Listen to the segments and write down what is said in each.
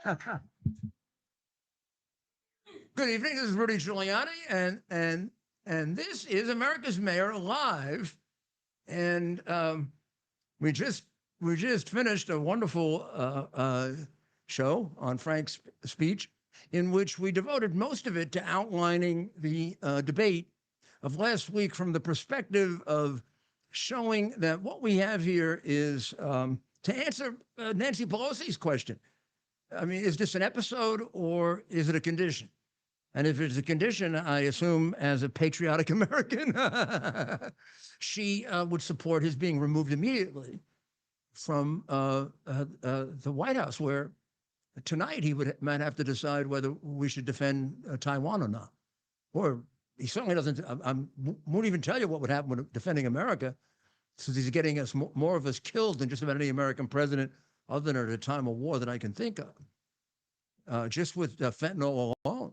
Good evening. This is Rudy Giuliani, and this is America's Mayor Live. And we just finished a wonderful show on Frank's speech, in which we devoted most of it to outlining the debate of last week from the perspective of showing that what we have here is to answer Nancy Pelosi's question. I mean, is this an episode or is it a condition? And if it's a condition, I assume as a patriotic American, she would support his being removed immediately from the White House, where tonight he might have to decide whether we should defend Taiwan or not. Or he certainly doesn't, won't even tell you what would happen with defending America, since he's getting us more of us killed than just about any American president other than at a time of war that I can think of, just with fentanyl alone.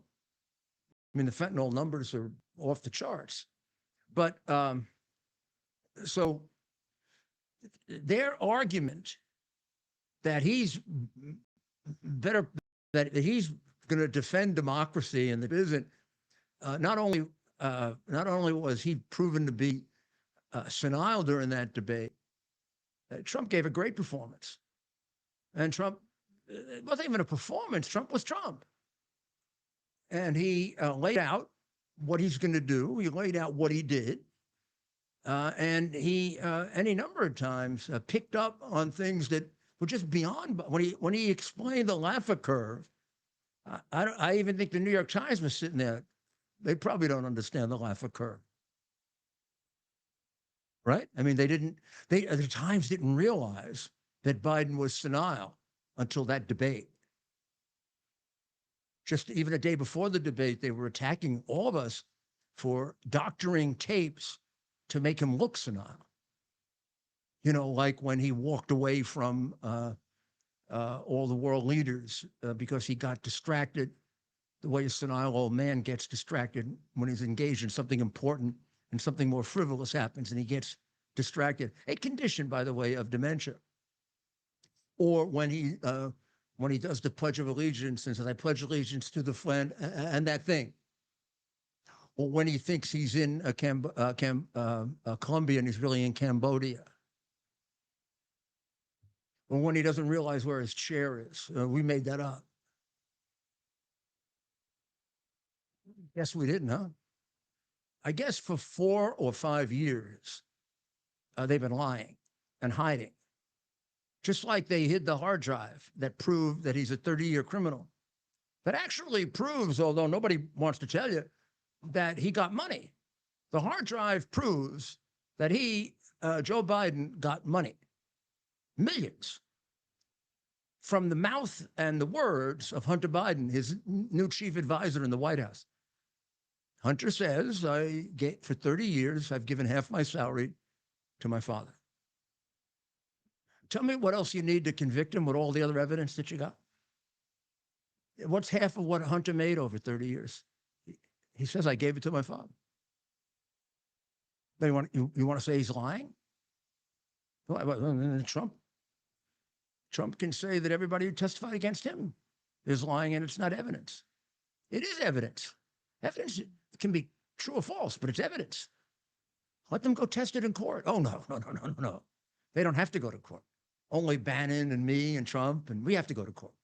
I mean, the fentanyl numbers are off the charts. But so their argument that he's better, that he's going to defend democracy and that isn't, not only was he proven to be senile during that debate, Trump gave a great performance. And Trump, it wasn't even a performance, Trump was Trump. And he laid out what he's going to do. He laid out what he did. And he, any number of times, picked up on things that were just beyond. When he explained the Laffer curve, I even think the New York Times was sitting there. They probably don't understand the Laffer curve. Right? I mean, the Times didn't realize that Biden was senile until that debate. Just even a day before the debate, they were attacking all of us for doctoring tapes to make him look senile. You know, like when he walked away from all the world leaders because he got distracted, the way a senile old man gets distracted when he's engaged in something important and something more frivolous happens and he gets distracted. A condition, by the way, of dementia. Or when he does the Pledge of Allegiance and says, I pledge allegiance to the flag, and that thing. Or when he thinks he's in Colombia and he's really in Cambodia. Or when he doesn't realize where his chair is. We made that up. Guess we didn't, huh? I guess for 4 or 5 years, they've been lying and hiding. Just like they hid the hard drive that proved that he's a 30-year criminal. That actually proves, although nobody wants to tell you, that he got money. The hard drive proves that Joe Biden, got money. Millions. From the mouth and the words of Hunter Biden, his new chief advisor in the White House. Hunter says, for 30 years, I've given half my salary to my father. Tell me what else you need to convict him with all the other evidence that you got. What's half of what Hunter made over 30 years? He says, I gave it to my father. You want to say he's lying? Trump can say that everybody who testified against him is lying and it's not evidence. It is evidence. Evidence can be true or false, but it's evidence. Let them go test it in court. Oh, no. They don't have to go to court. Only Bannon and me and Trump, and we have to go to court.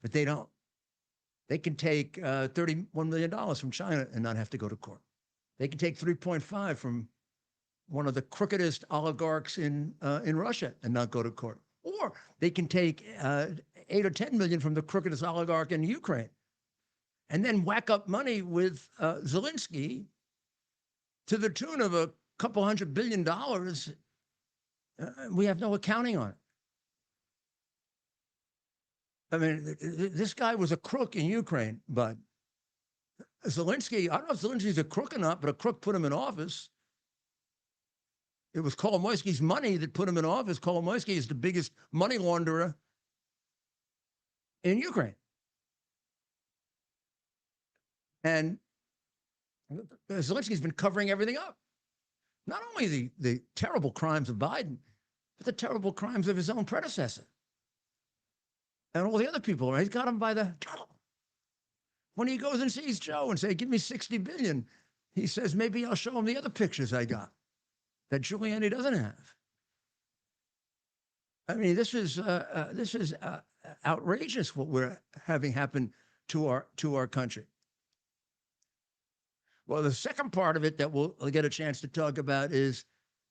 But they don't. They can take $31 million from China and not have to go to court. They can take 3.5 from one of the crookedest oligarchs in Russia and not go to court. Or they can take 8 or 10 million from the crookedest oligarch in Ukraine and then whack up money with Zelensky to the tune of a couple $100 billion. We have no accounting on it. I mean, this guy was a crook in Ukraine, but Zelensky, I don't know if Zelensky's a crook or not, but a crook put him in office. It was Kolomoisky's money that put him in office. Kolomoisky is the biggest money launderer in Ukraine. And Zelensky's been covering everything up. Not only the terrible crimes of Biden, but the terrible crimes of his own predecessor. and all the other people. Right? He's got them by the. When he goes and sees Joe and say, "Give me 60 billion," he says, "Maybe I'll show him the other pictures I got that Giuliani doesn't have." I mean, this is outrageous what we're having happen to our country. Well, the second part of it that we'll get a chance to talk about is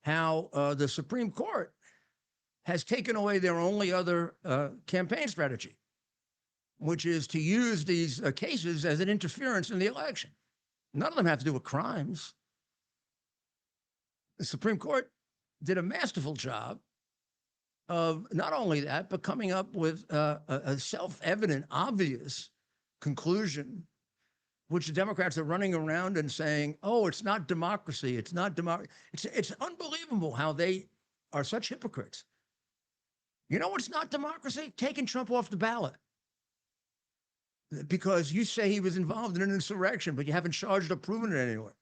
how the Supreme Court has taken away their only other campaign strategy, which is to use these cases as an interference in the election. None of them have to do with crimes. The Supreme Court did a masterful job of not only that, but coming up with a self-evident, obvious conclusion, which the Democrats are running around and saying, "Oh, it's not democracy. It's not democracy." It's unbelievable how they are such hypocrites. You know what's not democracy? Taking Trump off the ballot. Because you say he was involved in an insurrection, but you haven't charged or proven it anywhere.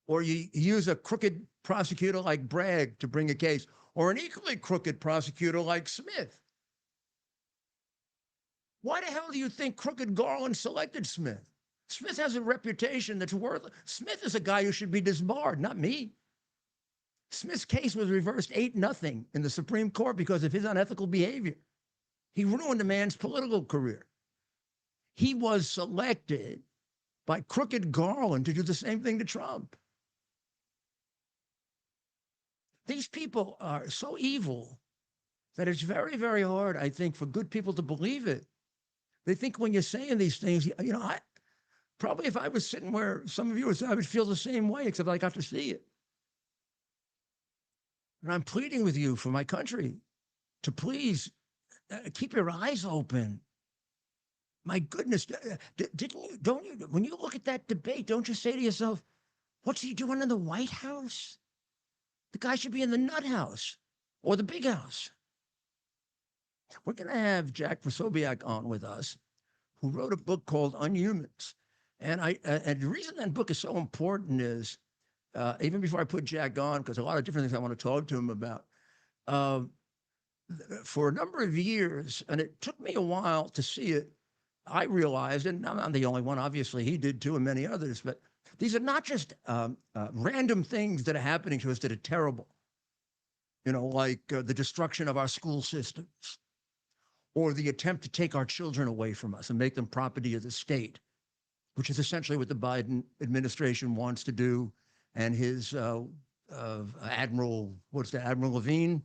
Or you use a crooked prosecutor like Bragg to bring a case, or an equally crooked prosecutor like Smith. Why the hell do you think crooked Garland selected Smith? Smith has a reputation that's worthless. Smith is a guy who should be disbarred, not me. Smith's case was reversed 8-0 in the Supreme Court because of his unethical behavior. He ruined a man's political career. He was selected by crooked Garland to do the same thing to Trump. These people are so evil that it's very, very hard, I think, for good people to believe it. They think when you're saying these things, you know, probably if I was sitting where some of you are, I would feel the same way, except I got to see it. And I'm pleading with you for my country to please keep your eyes open. My goodness, don't you, when you look at that debate, don't you say to yourself, what's he doing in the White House? The guy should be in the nut house or the big house. We're going to have Jack Posobiec on with us, who wrote a book called Unhumans. And the reason that book is so important is, even before I put Jack on, because a lot of different things I want to talk to him about, for a number of years, and it took me a while to see it, I realized, and I'm not the only one, obviously he did too, and many others, but these are not just random things that are happening to us that are terrible, you know, like the destruction of our school systems, or the attempt to take our children away from us and make them property of the state, which is essentially what the Biden administration wants to do, and his Admiral, what's that, Admiral Levine?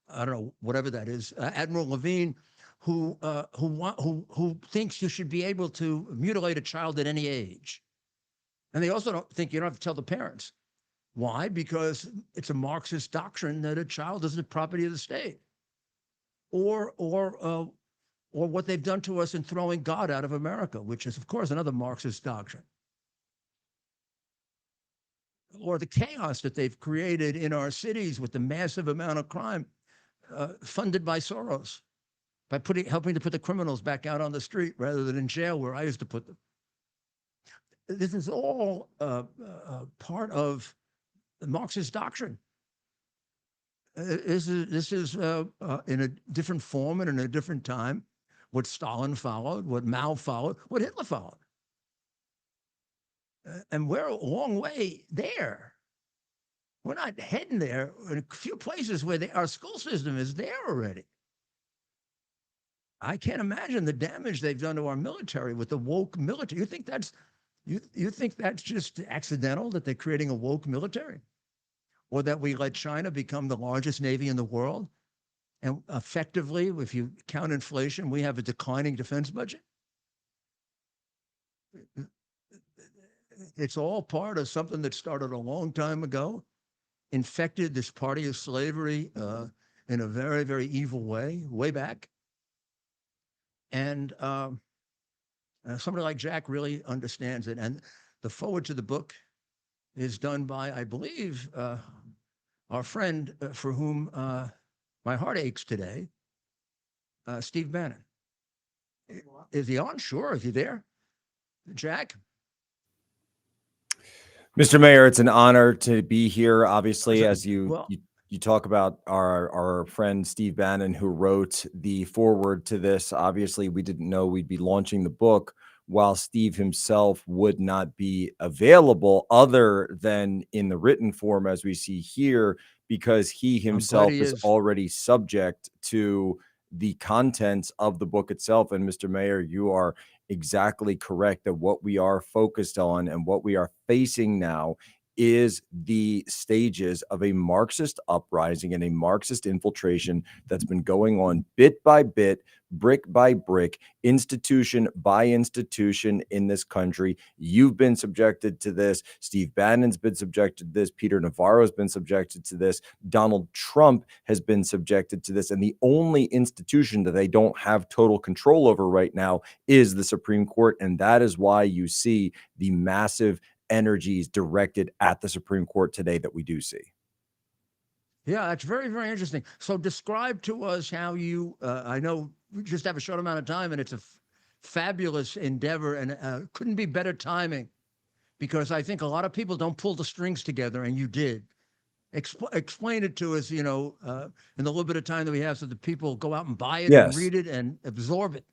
I don't know, whatever that is, Admiral Levine, who thinks you should be able to mutilate a child at any age. And they also don't think you don't have to tell the parents. Why? Because it's a Marxist doctrine that a child is the property of the state. Or what they've done to us in throwing God out of America, which is, of course, another Marxist doctrine. Or the chaos that they've created in our cities with the massive amount of crime funded by Soros, by helping to put the criminals back out on the street rather than in jail where I used to put them. This is all part of the Marxist doctrine. This is in a different form and in a different time, what Stalin followed, what Mao followed, what Hitler followed. And we're a long way there. We're not heading there. In a few places where our school system is there already. I can't imagine the damage they've done to our military with the woke military. You think that's just accidental, that they're creating a woke military? Or that we let China become the largest navy in the world? And effectively, if you count inflation, we have a declining defense budget? It's all part of something that started a long time ago, infected this party of slavery in a very, very evil way back. And somebody like Jack really understands it. And the foreword to the book is done by, I believe, our friend for whom my heart aches today, Steve Bannon. Is he on? Sure. Is he there? Jack? Mr. Mayor, it's an honor to be here. Obviously, as you you talk about our friend Steve Bannon, who wrote the foreword to this. Obviously, we didn't know we'd be launching the book while Steve himself would not be available other than in the written form as we see here, because he I'm glad himself he is is. already subject to the contents of the book itself. And Mr. Mayor, you are exactly correct that what we are focused on and what we are facing now is the stages of a Marxist uprising and a Marxist infiltration that's been going on bit by bit, brick by brick, institution by institution in this country. You've been subjected to this. Steve Bannon's been subjected to this. Peter Navarro's been subjected to this. Donald Trump has been subjected to this. And the only institution that they don't have total control over right now is the Supreme Court. And that is why you see the massive energies directed at the Supreme Court today that we do see. Yeah, it's very, very interesting. So describe to us how you, I know we just have a short amount of time and it's a fabulous endeavor and couldn't be better timing because I think a lot of people don't pull the strings together and you did. Explain it to us, in the little bit of time that we have so that people go out and buy it and Yes. read it and absorb it.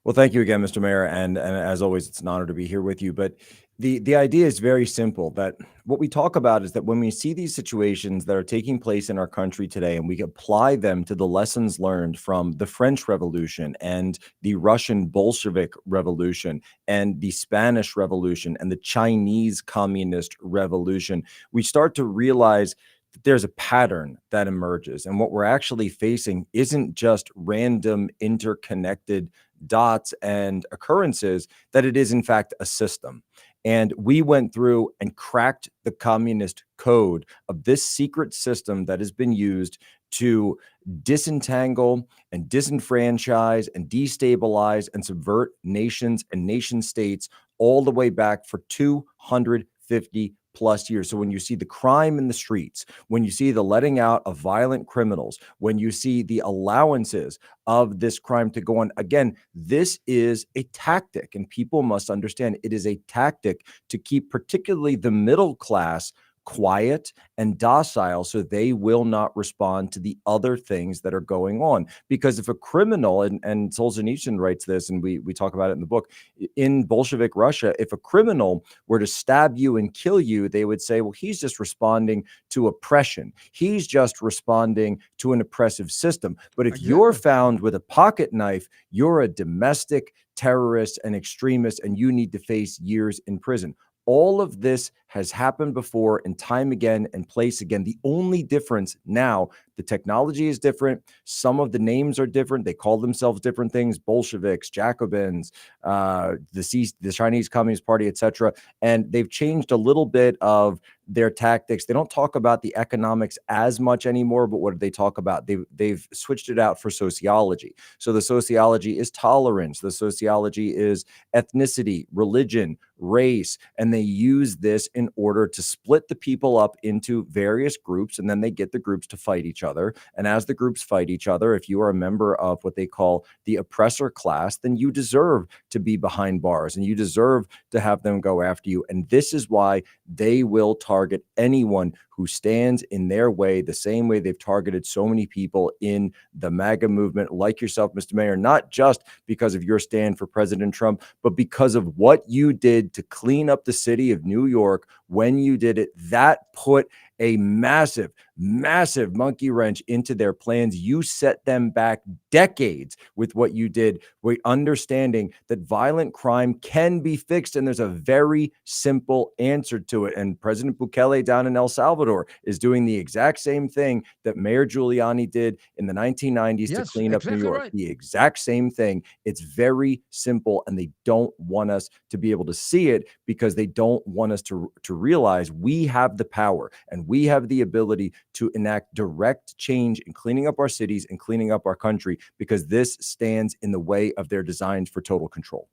Well, thank you again, Mr. Mayor, and as always, it's an honor to be here with you. But the idea is very simple. That what we talk about is that when we see these situations that are taking place in our country today, and we apply them to the lessons learned from the French Revolution and the Russian Bolshevik Revolution and the Spanish Revolution and the Chinese Communist Revolution, we start to realize that there's a pattern that emerges, and what we're actually facing isn't just random interconnected dots and occurrences, that it is in fact a system. And we went through and cracked the communist code of this secret system that has been used to disentangle and disenfranchise and destabilize and subvert nations and nation states all the way back for 250 plus years. So when you see the crime in the streets, when you see the letting out of violent criminals, when you see the allowances of this crime to go on, again, this is a tactic, and people must understand it is a tactic to keep particularly the middle class quiet and docile so they will not respond to the other things that are going on. Because if a criminal, and Solzhenitsyn writes this, and we talk about it in the book, in Bolshevik Russia, if a criminal were to stab you and kill you, they would say, well, he's just responding to oppression. He's just responding to an oppressive system. But if you're Exactly. found with a pocket knife, you're a domestic terrorist and extremist, and you need to face years in prison. All of this has happened before and time again and place again. The only difference now, the technology is different. Some of the names are different. They call themselves different things: Bolsheviks, Jacobins, the Chinese Communist Party, etc. And they've changed a little bit of their tactics. They don't talk about the economics as much anymore, but what do they talk about? They've switched it out for sociology. So the sociology is tolerance. The sociology is ethnicity, religion, race, and they use this in order to split the people up into various groups, and then they get the groups to fight each other. And as the groups fight each other, if you are a member of what they call the oppressor class, then you deserve to be behind bars and you deserve to have them go after you. And this is why they will target anyone who stands in their way, the same way they've targeted so many people in the MAGA movement, like yourself, Mr. Mayor, not just because of your stand for President Trump, but because of what you did to clean up the city of New York when you did it. That put a massive, massive monkey wrench into their plans. You set them back decades with what you did, understanding that violent crime can be fixed. And there's a very simple answer to it. And President Bukele down in El Salvador is doing the exact same thing that Mayor Giuliani did in the 1990s to Yes, clean up New exactly York. right. The exact same thing. It's very simple, and they don't want us to be able to see it because they don't want us to realize we have the power and we have the ability to enact direct change in cleaning up our cities and cleaning up our country, because this stands in the way of their designs for total control.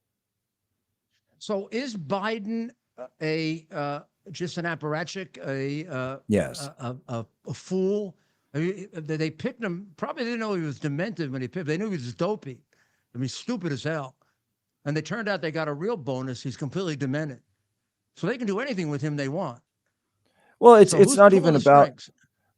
So is Biden a just an apparatchik, Yes. a fool? I mean, they picked him. Probably didn't know he was demented when he picked. They knew he was dopey. I mean, stupid as hell. And they turned out they got a real bonus. He's completely demented, so they can do anything with him they want. Well, So it's who's not pulling even the about strings?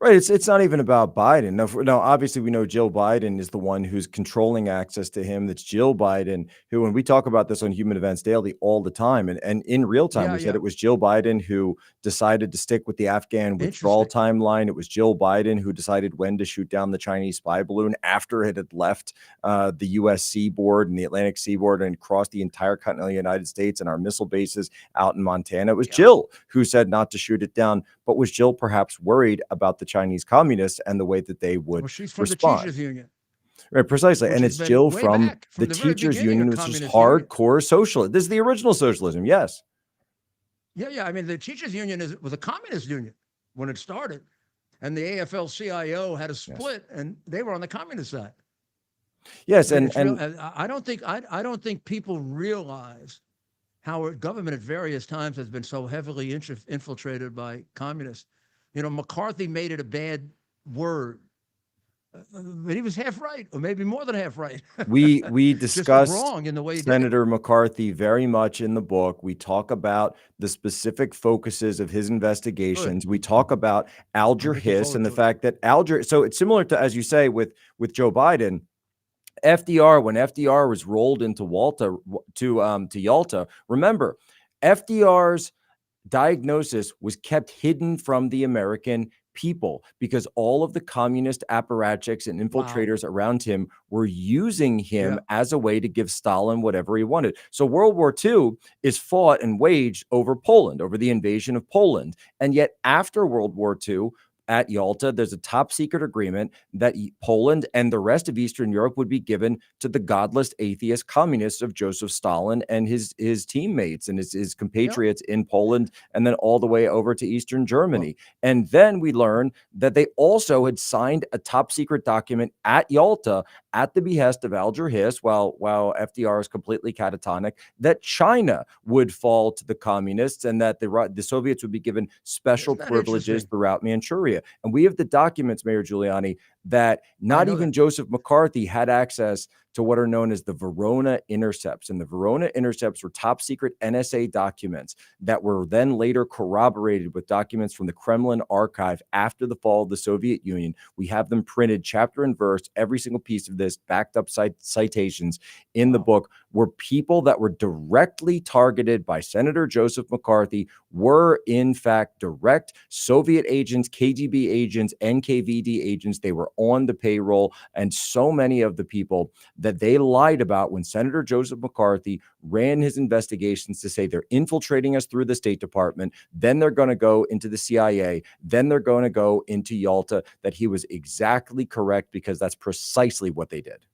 Right. It's not even about Biden. No, obviously we know Jill Biden is the one who's controlling access to him. That's Jill Biden, who, and we talk about this on Human Events Daily all the time. And in real time, Yeah, we said yeah. it was Jill Biden who decided to stick with the Afghan withdrawal Interesting. timeline. It was Jill Biden who decided when to shoot down the Chinese spy balloon after it had left the U.S. seaboard and the Atlantic seaboard and crossed the entire continental United States and our missile bases out in Montana. It was Yeah. Jill who said not to shoot it down. But was Jill perhaps worried about the Chinese communists and the way that they would Well, she's from the respond? Teachers Union, Right, precisely. which And has it's been Jill way from back the from the very Teachers beginning of Union, which is communist union. hardcore socialism. This is the original socialism. Yes. Yeah, yeah. I mean, the Teachers Union was a communist union when it started, and the AFL-CIO had a split, and they were on the communist side. Yes. I mean, And I don't think people realize how our government at various times has been so heavily infiltrated by communists. You know, McCarthy made it a bad word, but he was half right, or maybe more than half right. we Just discussed wrong in the way he did it. Senator McCarthy very much in the book. We talk about the specific focuses of his investigations. Good. We talk about Alger looking Hiss and forward the to it. fact that Alger, so it's similar to, as you say, with Joe Biden. FDR, when FDR was rolled into Yalta, remember, FDR's diagnosis was kept hidden from the American people because all of the communist apparatchiks and Wow. infiltrators around him were using him Yeah. as a way to give Stalin whatever he wanted. So World War II is fought and waged over Poland, over the invasion of Poland. And yet after World War II, at Yalta, there's a top secret agreement that Poland and the rest of Eastern Europe would be given to the godless atheist communists of Joseph Stalin and his teammates and his compatriots in Poland, and then all the way over to Eastern Germany. Well, And then we learn that they also had signed a top secret document at Yalta at the behest of Alger Hiss, while FDR is completely catatonic, that China would fall to the communists and that the Soviets would be given special privileges throughout Manchuria. And we have the documents, Mayor Giuliani, that not even Joseph McCarthy had access to what are known as the Verona intercepts. And the Verona intercepts were top secret NSA documents that were then later corroborated with documents from the Kremlin archive after the fall of the Soviet Union. We have them printed chapter and verse, every single piece of this, backed up citations in the book, where people that were directly targeted by Senator Joseph McCarthy were in fact direct Soviet agents, KGB agents, NKVD agents. They were on the payroll, and so many of the people that they lied about when Senator Joseph McCarthy ran his investigations to say they're infiltrating us through the State Department, then they're going to go into the CIA, then they're going to go into Yalta, that he was exactly correct, because that's precisely what they did.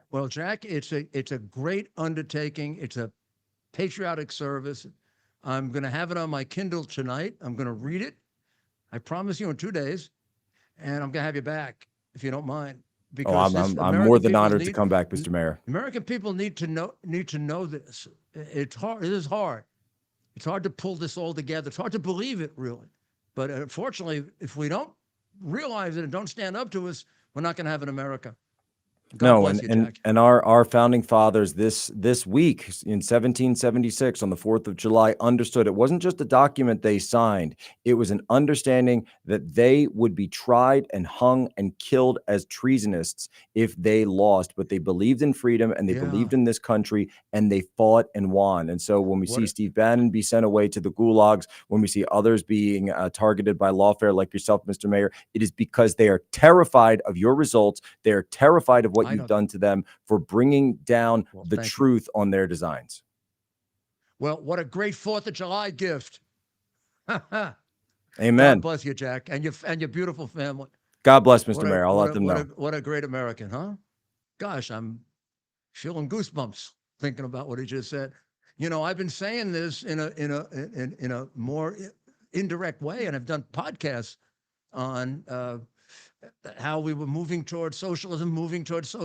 Well, Jack, it's a great undertaking. It's a patriotic service. I'm going to have it on my Kindle tonight. I'm going to read it. I promise you in 2 days, and I'm going to have you back if you don't mind. Because I'm more than honored to come back, Mr. Mayor. American people need to know this. It's hard. It is hard. It's hard to pull this all together. It's hard to believe it, really. But unfortunately, if we don't realize it and don't stand up to us, we're not going to have an America. God bless you, Jack. And our founding fathers this week in 1776 on the 4th of July understood it wasn't just a document they signed. It was an understanding that they would be tried and hung and killed as treasonists if they lost, but they believed in freedom and they believed in this country, and they fought and won. And so when we see Steve Bannon be sent away to the gulags, when we see others being targeted by lawfare like yourself, Mr. Mayor, it is because they are terrified of your results. They are terrified of what you've done to them for bringing down the truth on their designs. Well, what a great 4th of July gift. Amen. God bless you, Jack, and your beautiful family. God bless, Mr. Mayor. I'll let them know. What a great American, huh? Gosh, I'm feeling goosebumps thinking about what he just said. You know, I've been saying this in a more indirect way, and I've done podcasts on how we were moving towards socialism, moving towards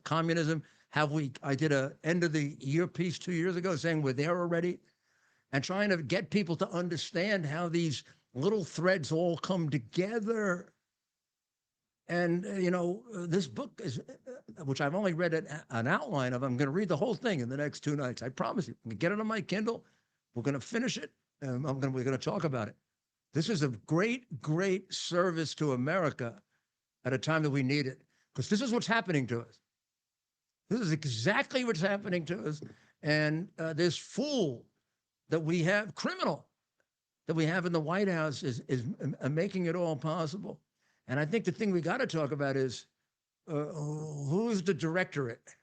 communism. I did a end of the year piece 2 years ago saying we're there already, and trying to get people to understand how these little threads all come together. And, this book is, which I've only read an outline of. I'm going to read the whole thing in the next 2 nights. I promise you. I'm going to get it on my Kindle. We're going to finish it. And we're going to talk about it. This is a great, great service to America at a time that we need it, because this is what's happening to us. This is exactly what's happening to us. And this fool that we have, criminal that we have in the White House is making it all possible. And I think the thing we got to talk about is who's the directorate?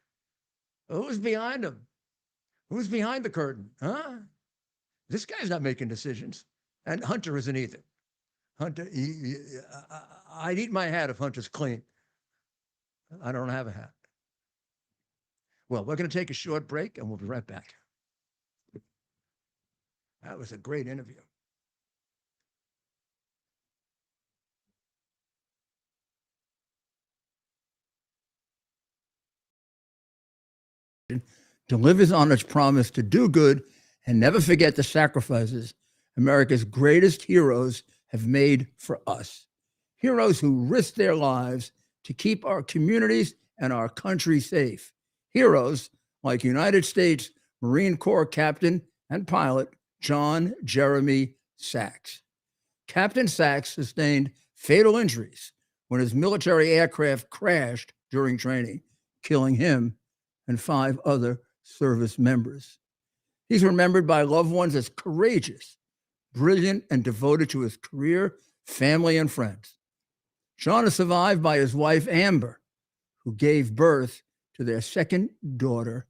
Who's behind him? Who's behind the curtain? Huh? This guy's not making decisions. And Hunter isn't either. Hunter, I'd eat my hat if Hunter's clean. I don't have a hat. Well, we're going to take a short break and we'll be right back. That was a great interview. Delivers on its promise to do good and never forget the sacrifices America's greatest heroes have made for us. Heroes who risked their lives to keep our communities and our country safe. Heroes like United States Marine Corps Captain and pilot John Jeremy Sachs. Captain Sachs sustained fatal injuries when his military aircraft crashed during training, killing him and 5 other service members. He's remembered by loved ones as courageous, brilliant, and devoted to his career, family, and friends. John is survived by his wife, Amber, who gave birth to their second daughter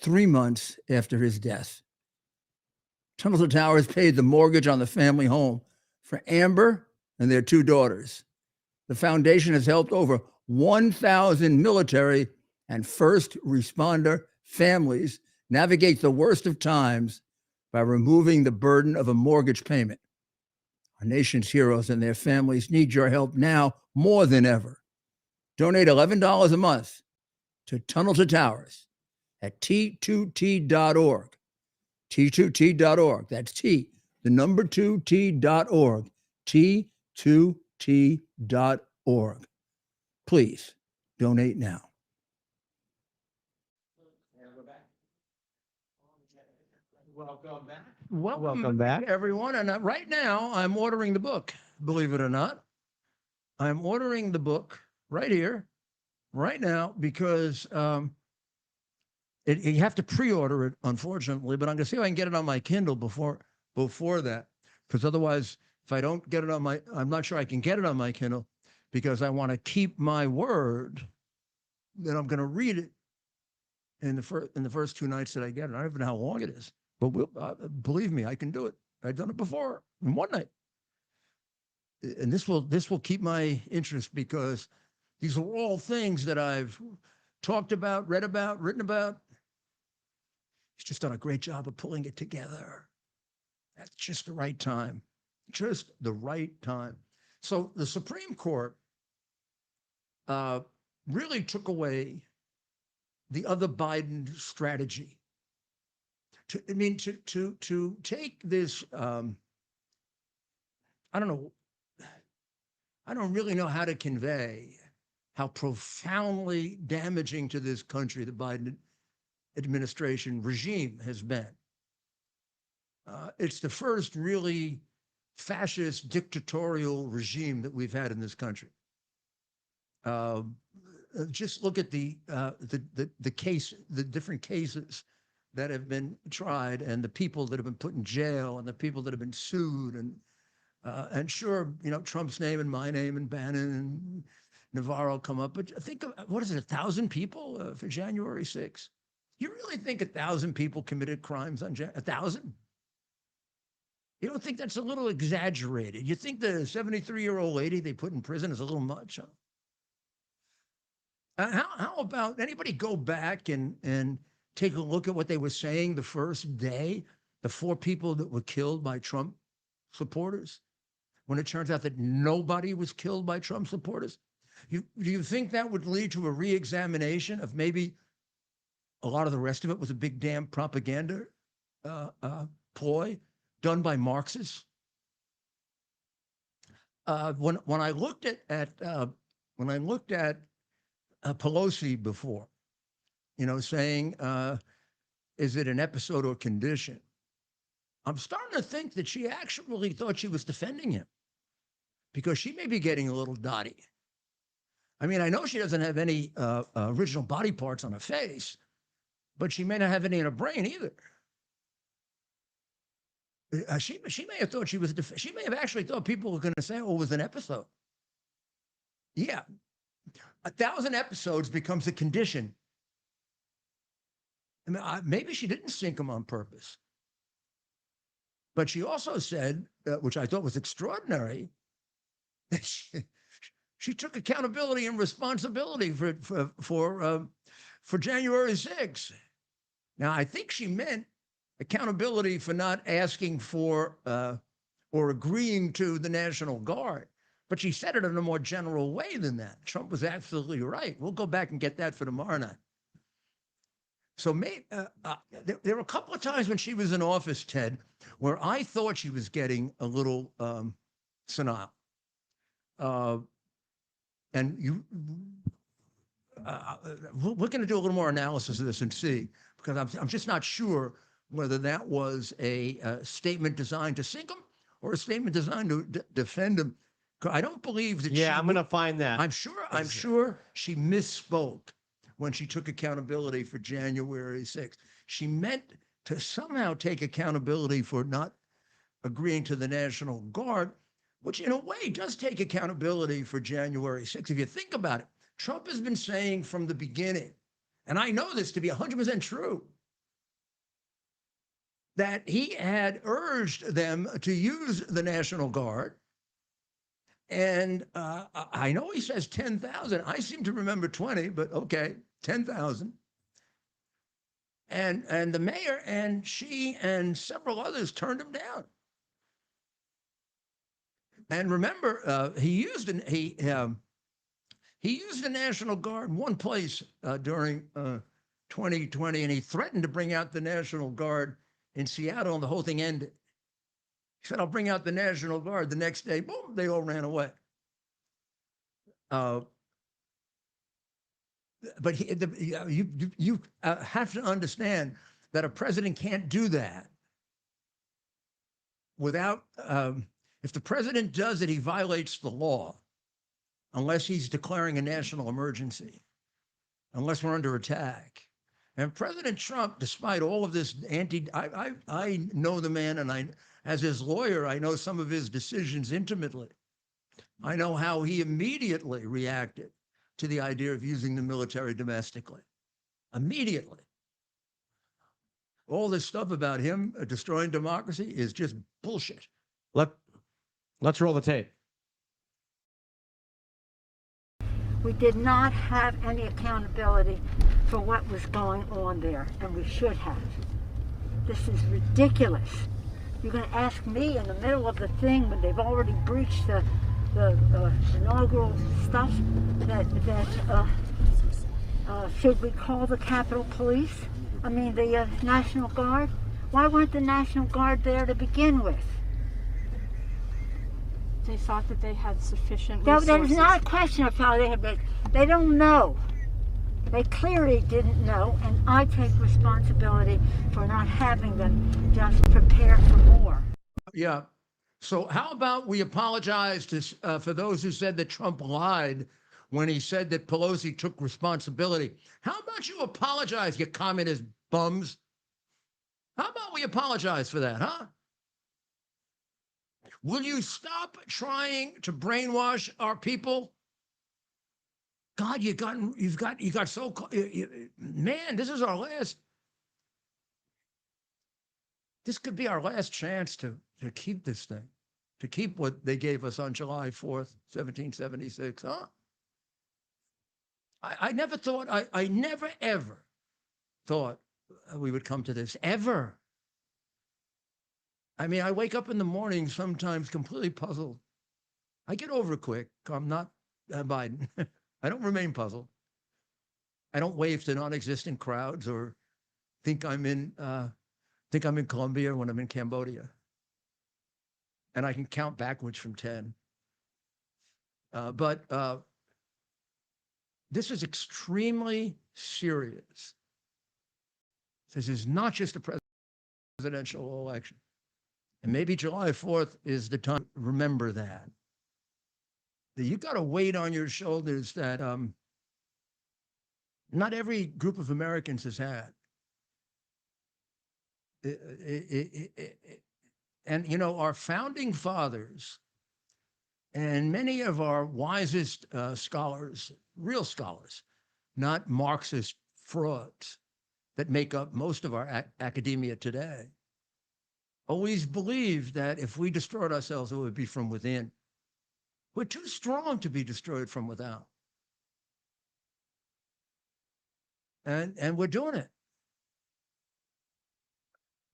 3 months after his death. Tunnel to Towers paid the mortgage on the family home for Amber and their 2 daughters. The foundation has helped over 1,000 military and first responder families navigate the worst of times by removing the burden of a mortgage payment. Our nation's heroes and their families need your help now more than ever. Donate $11 a month to Tunnel to Towers at T2T.org. T2T.org. That's T, the number 2T.org. T2T.org. Please donate now. Welcome back. Welcome back, everyone. And right now, I'm ordering the book, believe it or not. I'm ordering the book right here, right now, because you have to pre-order it, unfortunately, but I'm going to see if I can get it on my Kindle before that, because otherwise, if I don't get it on my, I'm not sure I can get it on my Kindle, because I want to keep my word that I'm going to read it in the first 2 nights that I get it. I don't even know how long it is. But believe me, I can do it. I've done it before in one night. And this will keep my interest, because these are all things that I've talked about, read about, written about. He's just done a great job of pulling it together. That's just the right time. Just the right time. So the Supreme Court really took away the other Biden strategy. To take this, I don't really know how to convey how profoundly damaging to this country the Biden administration regime has been. It's the first really fascist dictatorial regime that we've had in this country. Just look at the different cases that have been tried, and the people that have been put in jail, and the people that have been sued, and sure, Trump's name and my name and Bannon and Navarro come up, but I think, what is it, 1,000 people for January 6th? You really think 1,000 people committed crimes on 1,000? You don't think that's a little exaggerated? You think the 73-year-old lady they put in prison is a little much? How about anybody go back and take a look at what they were saying the first day, the 4 people that were killed by Trump supporters, when it turns out that nobody was killed by Trump supporters? Do you think that would lead to a re-examination of maybe a lot of the rest of it was a big damn propaganda ploy done by Marxists? When I looked at Pelosi before, saying, is it an episode or condition? I'm starting to think that she actually thought she was defending him, because she may be getting a little dotty. I mean, I know she doesn't have any original body parts on her face, but she may not have any in her brain either. She may have thought she may have actually thought people were going to say, oh, it was an episode. Yeah. 1,000 episodes becomes a condition. I mean, maybe she didn't sink him on purpose. But she also said, which I thought was extraordinary, that she took accountability and responsibility for January 6th. Now, I think she meant accountability for not asking for or agreeing to the National Guard. But she said it in a more general way than that. Trump was absolutely right. We'll go back and get that for tomorrow night. So there were a couple of times when she was in office, Ted, where I thought she was getting a little senile. And we're going to do a little more analysis of this and see, because I'm just not sure whether that was a statement designed to sink him or a statement designed to defend him. I don't believe that. Yeah, I'm going to find that. I'm sure she misspoke when she took accountability for January 6th. She meant to somehow take accountability for not agreeing to the National Guard, which in a way does take accountability for January 6th. If you think about it, Trump has been saying from the beginning, and I know this to be 100% true, that he had urged them to use the National Guard. And I know he says 10,000. I seem to remember 20, but okay, 10,000. And the mayor and she and several others turned him down. And remember, he used the National Guard one place during 2020, and he threatened to bring out the National Guard in Seattle, and the whole thing ended. He said, I'll bring out the National Guard. The next day, boom, they all ran away. But you have to understand that a president can't do that without, if the president does it, he violates the law, unless he's declaring a national emergency, unless we're under attack. And President Trump, despite all of this I know the man, and as his lawyer, I know some of his decisions intimately. I know how he immediately reacted to the idea of using the military domestically. Immediately. All this stuff about him destroying democracy is just bullshit. Let's roll the tape. We did not have any accountability for what was going on there, and we should have. This is ridiculous. You're going to ask me in the middle of the thing when they've already breached the inaugural stuff that should we call the Capitol Police? I mean the National Guard? Why weren't the National Guard there to begin with? They thought that they had sufficient resources. That is not a question of how they had been. They don't know. They clearly didn't know, and I take responsibility for not having them just prepare for more. Yeah. So how about we apologize for those who said that Trump lied when he said that Pelosi took responsibility? How about you apologize, you communist bums? How about we apologize for that, huh? Will you stop trying to brainwash our people? God, you got so, man, this is our last, this could be our last chance to keep this thing, to keep what they gave us on July 4th, 1776, huh? I never thought, I never ever thought we would come to this, ever. I mean, I wake up in the morning sometimes completely puzzled. I get over it quick. I'm not Biden. I don't remain puzzled. I don't wave to non-existent crowds or think I'm in Colombia when I'm in Cambodia. And I can count backwards from 10. But this is extremely serious. This is not just a presidential election. And maybe July 4th is the time to remember that. That you got a weight on your shoulders that not every group of Americans has had. And, you know, our founding fathers and many of our wisest scholars, real scholars, not Marxist frauds that make up most of our academia today, always believed that if we destroyed ourselves, it would be from within. We're too strong to be destroyed from without. And we're doing it.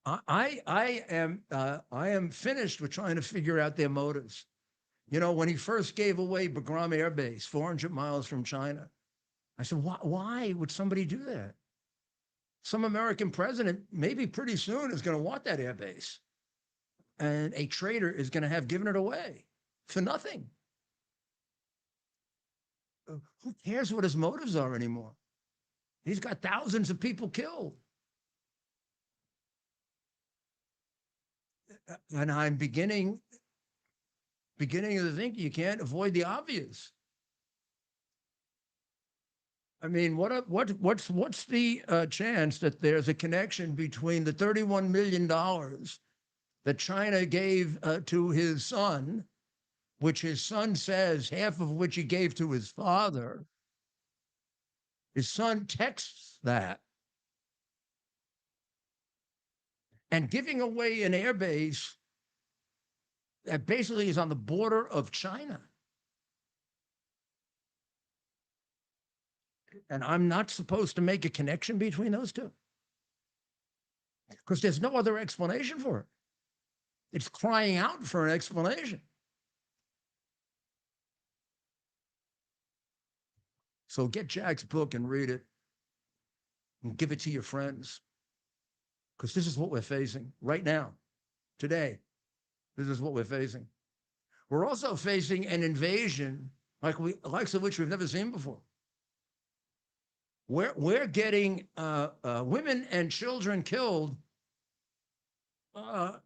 I am finished with trying to figure out their motives. You know, when he first gave away Bagram Air Base, 400 miles from China, I said, why would somebody do that? Some American president, maybe pretty soon, is going to want that air base. And a traitor is going to have given it away for nothing. Who cares what his motives are anymore? He's got thousands of people killed. And I'm beginning to think you can't avoid the obvious. I mean, what's the chance that there's a connection between the $31 million that China gave to his son, which his son says half of which he gave to his father? His son texts that. And giving away an airbase that basically is on the border of China. And I'm not supposed to make a connection between those two, because there's no other explanation for it. It's crying out for an explanation. So get Jack's book and read it and give it to your friends, because this is what we're facing right now, today. This is what we're facing. We're also facing an invasion likes of which we've never seen before. We're getting women and children killed.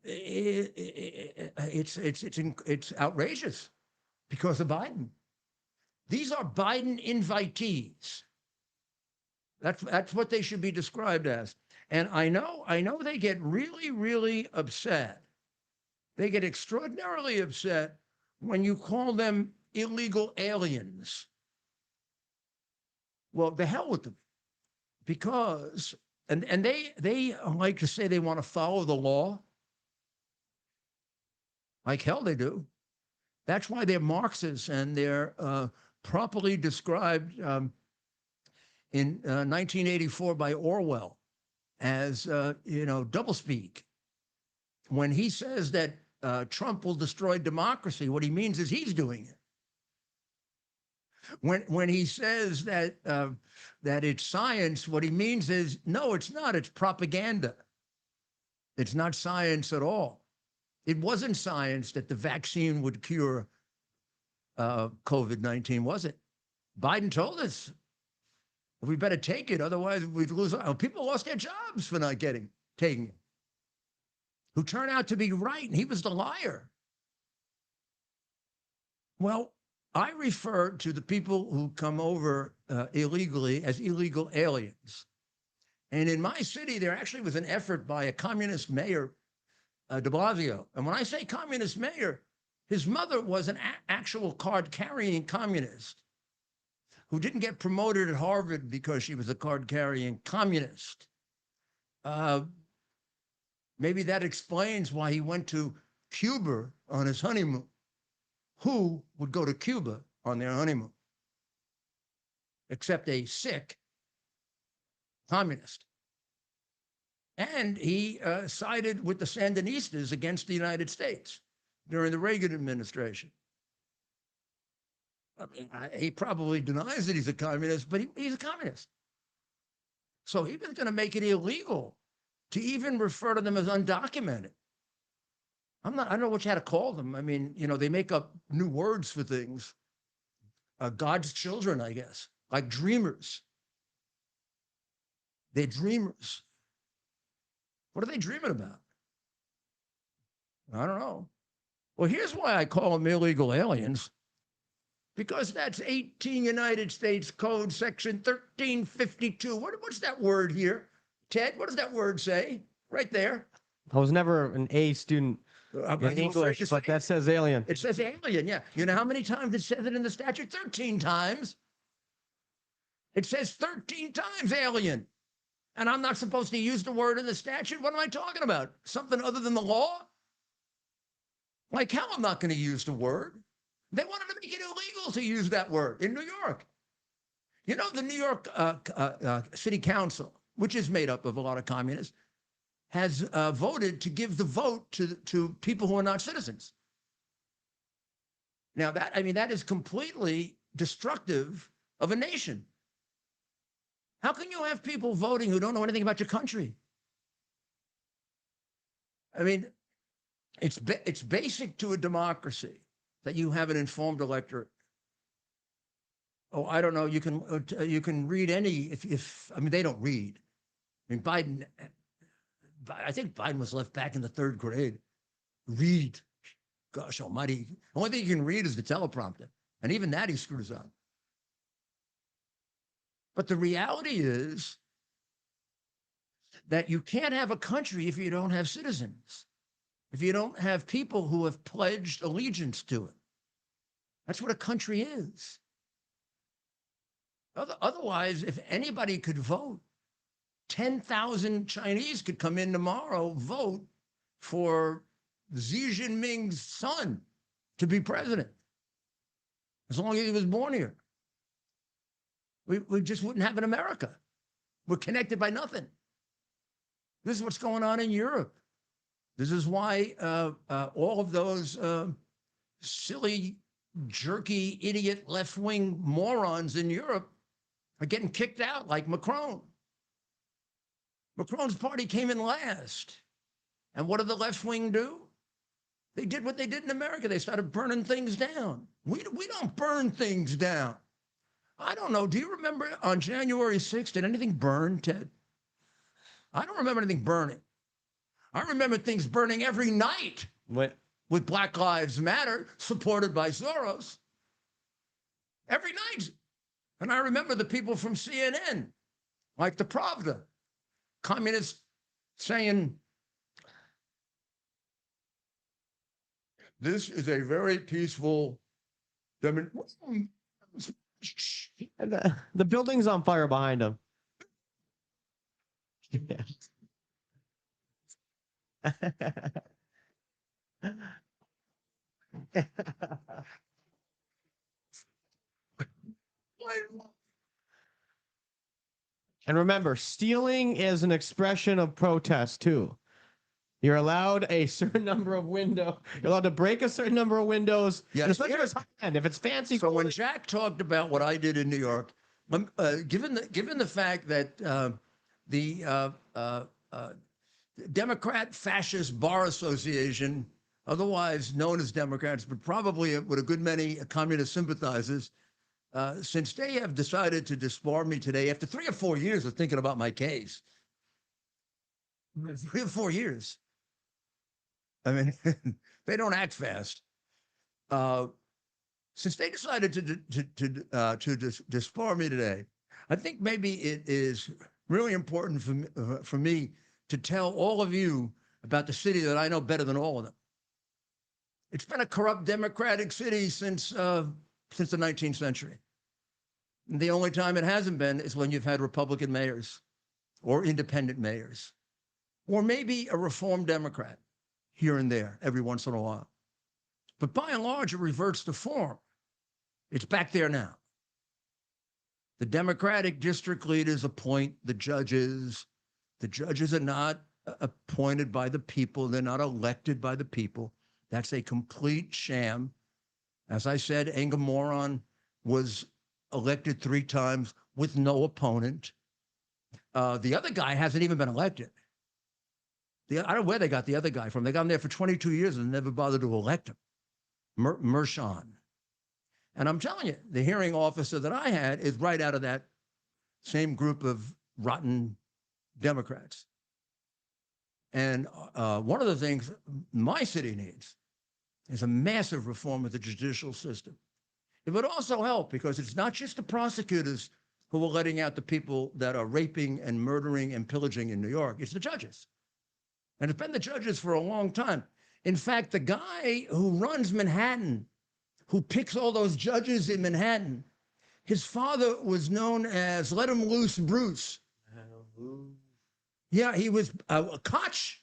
It's outrageous because of Biden. These are Biden invitees. That's what they should be described as. And I know they get really, really upset. They get extraordinarily upset when you call them illegal aliens. Well, the hell with them. Because, and they like to say they want to follow the law. Like hell they do. That's why they're Marxists, and they're properly described in 1984 by Orwell as, doublespeak. When he says that Trump will destroy democracy, what he means is he's doing it. When he says that it's science, what he means is, no, it's not. It's propaganda. It's not science at all. It wasn't science that the vaccine would cure COVID-19, was it? Biden told us we better take it, otherwise we'd lose. People lost their jobs for not taking it, who turned out to be right, and he was the liar. Well, I refer to the people who come over illegally as illegal aliens. And in my city, there actually was an effort by a communist mayor, de Blasio. And when I say communist mayor, his mother was an actual card-carrying communist who didn't get promoted at Harvard because she was a card-carrying communist. Maybe that explains why he went to Cuba on his honeymoon. Who would go to Cuba on their honeymoon? Except a sick communist. And he sided with the Sandinistas against the United States during the Reagan administration. I mean, he probably denies that he's a communist, but he's a communist. So he was going to make it illegal to even refer to them as undocumented. I don't know what you had to call them. I mean, they make up new words for things. God's children, I guess, like dreamers. They're dreamers. What are they dreaming about? I don't know. Well, here's why I call them illegal aliens. Because that's 18 United States Code, Section 1352. What's that word here? Ted, what does that word say? Right there. I was never an A student in English, but that says alien. It says alien, yeah. You know how many times it says it in the statute? 13 times. It says 13 times alien. And I'm not supposed to use the word in the statute? What am I talking about? Something other than the law? Like hell, I'm not going to use the word. They wanted to make it illegal to use that word in New York. You know, the New York City Council, which is made up of a lot of communists, has voted to give the vote to people who are not citizens. Now, that is completely destructive of a nation. How can you have people voting who don't know anything about your country? I mean, it's basic to a democracy that you have an informed electorate. Oh, I don't know. You can read any I mean, they don't read. I mean, I think Biden was left back in the 3rd grade. Read, gosh almighty. The only thing you can read is the teleprompter, and even that he screws up. But the reality is that you can't have a country if you don't have citizens, if you don't have people who have pledged allegiance to it. That's what a country is. Otherwise, if anybody could vote, 10,000 Chinese could come in tomorrow, vote for Xi Jinping's son to be president, as long as he was born here. We just wouldn't have an America. We're connected by nothing. This is what's going on in Europe. This is why all of those silly, jerky, idiot, left-wing morons in Europe are getting kicked out, like Macron. Macron's party came in last. And what did the left wing do? They did what they did in America. They started burning things down. We don't burn things down. I don't know. Do you remember on January 6th, did anything burn, Ted? I don't remember anything burning. I remember things burning every night. What? With Black Lives Matter, supported by Soros. Every night. And I remember the people from CNN, like the Pravda, communists saying, this is a very peaceful demonstration. And the building's on fire behind him. And remember, stealing is an expression of protest too. You're allowed a certain number of windows. You're allowed to break a certain number of windows. Yeah, and especially if it's high end. If it's fancy. So when Jack talked about what I did in New York, given the fact that the Democrat Fascist Bar Association, otherwise known as Democrats, but probably with a good many communist sympathizers, since they have decided to disbar me today after 3 or 4 years of thinking about my case, 3 or 4 years. I mean, they don't act fast. Since they decided to disbar me today, I think maybe it is really important for me to tell all of you about the city that I know better than all of them. It's been a corrupt democratic city since the 19th century. And the only time it hasn't been is when you've had Republican mayors or independent mayors, or maybe a reformed Democrat here and there every once in a while. But by and large, it reverts to form. It's back there now. The Democratic district leaders appoint the judges. The judges are not appointed by the people. They're not elected by the people. That's a complete sham. As I said, Inga Moron was elected 3 times with no opponent. The other guy hasn't even been elected. I don't know where they got the other guy from. They got him there for 22 years and never bothered to elect him. Mershon. And I'm telling you, the hearing officer that I had is right out of that same group of rotten Democrats. And one of the things my city needs is a massive reform of the judicial system. It would also help because it's not just the prosecutors who are letting out the people that are raping and murdering and pillaging in New York. It's the judges. And it's been the judges for a long time. In fact, the guy who runs Manhattan, who picks all those judges in Manhattan, his father was known as Let Him Loose Bruce. Yeah, he was a Koch.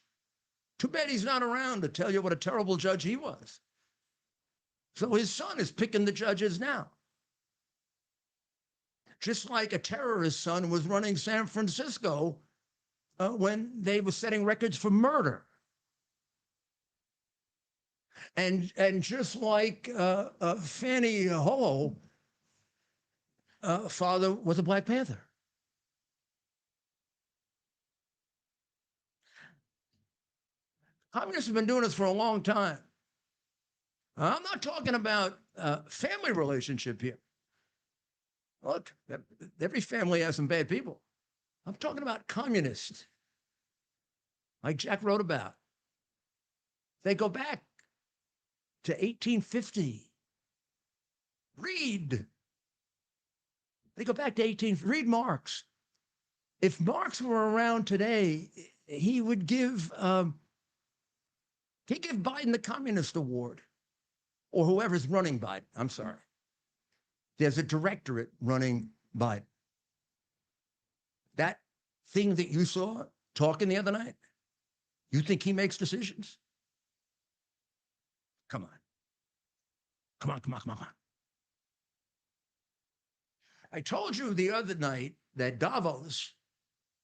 Too bad he's not around to tell you what a terrible judge he was. So his son is picking the judges now. Just like a terrorist son was running San Francisco when they were setting records for murder. And just like Fannie Holo, father was a Black Panther. Communists have been doing this for a long time. I'm not talking about family relationship here. Look, every family has some bad people. I'm talking about communists, like Jack wrote about. They go back to 1850. Read. They go back to read Marx. If Marx were around today, he would give Biden the Communist Award, or whoever's running Biden. I'm sorry. There's a directorate running Biden. That thing that you saw talking the other night, you think he makes decisions? Come on. Come on, come on, come on, come on. I told you the other night that Davos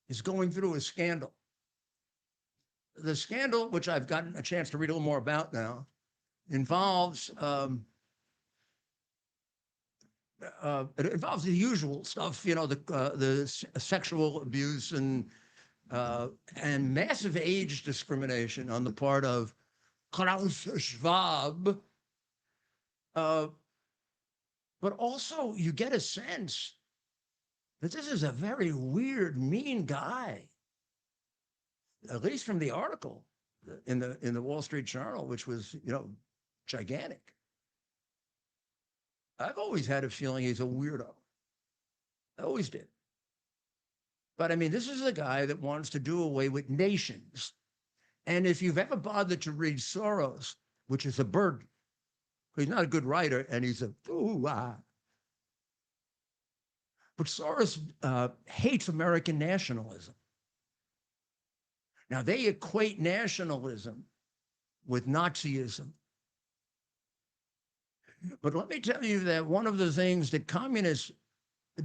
is going through a scandal. The scandal, which I've gotten a chance to read a little more about now, involves it involves the usual stuff, you know, the sexual abuse and massive age discrimination on the part of Klaus Schwab. But also, you get a sense that this is a very weird, mean guy. At least from the article in the Wall Street Journal, which was, you know, gigantic. I've always had a feeling he's a weirdo. I always did. But I mean, this is a guy that wants to do away with nations. And if you've ever bothered to read Soros, which is a burden, he's not a good writer, and he's a ooh-ah. But Soros hates American nationalism. Now, they equate nationalism with Nazism. But let me tell you that one of the things that communists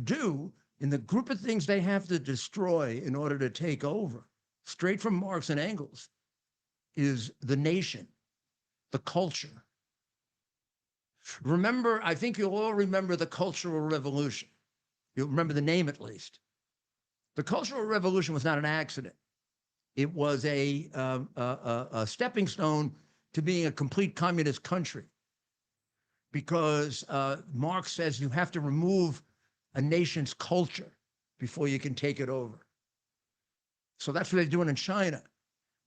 do in the group of things they have to destroy in order to take over, straight from Marx and Engels, is the nation, the culture. Remember, I think you'll all remember the Cultural Revolution. You'll remember the name at least. The Cultural Revolution was not an accident. It was a stepping stone to being a complete communist country, because Marx says you have to remove a nation's culture before you can take it over. So that's what they're doing in China.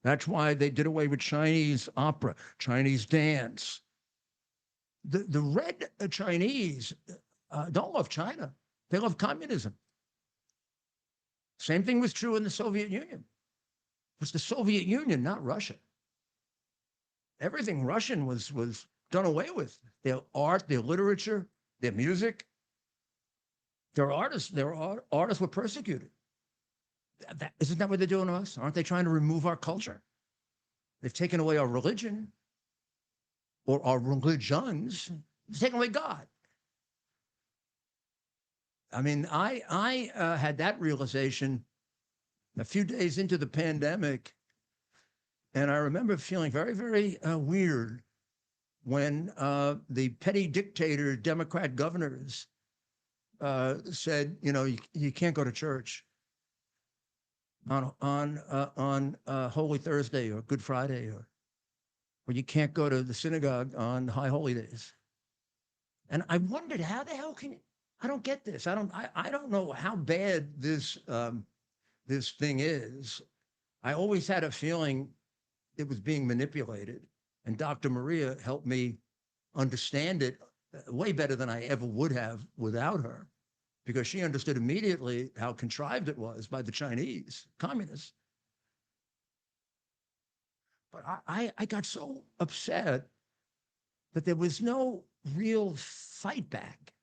That's why they did away with Chinese opera, Chinese dance. The red Chinese don't love China. They love communism. Same thing was true in the Soviet Union. It was the Soviet Union, not Russia. Everything Russian was done away with. Their art, their literature, their music. Their artists were persecuted. Isn't that what they're doing to us? Aren't they trying to remove our culture? They've taken away our religion, or our religions. They've taken away God. I mean, I had that realization a few days into the pandemic, and I remember feeling very, very weird when the petty dictator Democrat governors said, you know, you can't go to church on Holy Thursday or Good Friday, or you can't go to the synagogue on high holy days. And I wondered, how the hell can you? I don't get this. I don't know how bad this this thing is, I always had a feeling it was being manipulated, and Dr. Maria helped me understand it way better than I ever would have without her, because she understood immediately how contrived it was by the Chinese communists. But I got so upset that there was no real fight back.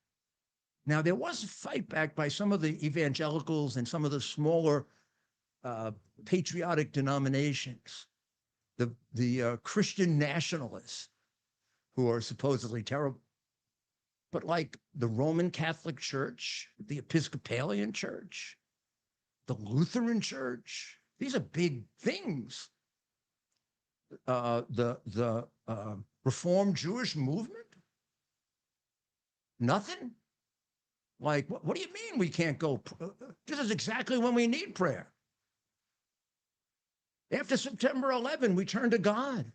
Now, there was a fight back by some of the evangelicals and some of the smaller patriotic denominations, the Christian nationalists, who are supposedly terrible. But like the Roman Catholic Church, the Episcopalian Church, the Lutheran Church, these are big things. The Reformed Jewish movement, nothing. Like, what do you mean we can't go? This is exactly when we need prayer. After September 11, we turned to God.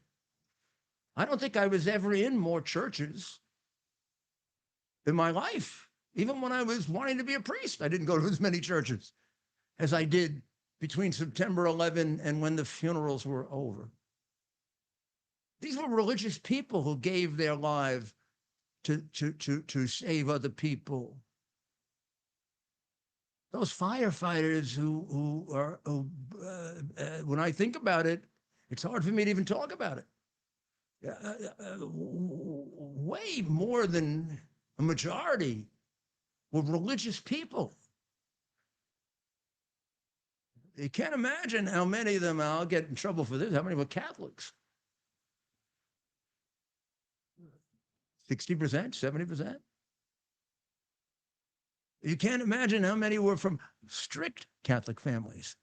I don't think I was ever in more churches in my life. Even when I was wanting to be a priest, I didn't go to as many churches as I did between September 11 and when the funerals were over. These were religious people who gave their lives to save other people. Those firefighters who when I think about it, it's hard for me to even talk about it. Way more than a majority were religious people. You can't imagine how many of them, I'll get in trouble for this, how many were Catholics? 60%, 70%? You can't imagine how many were from strict Catholic families.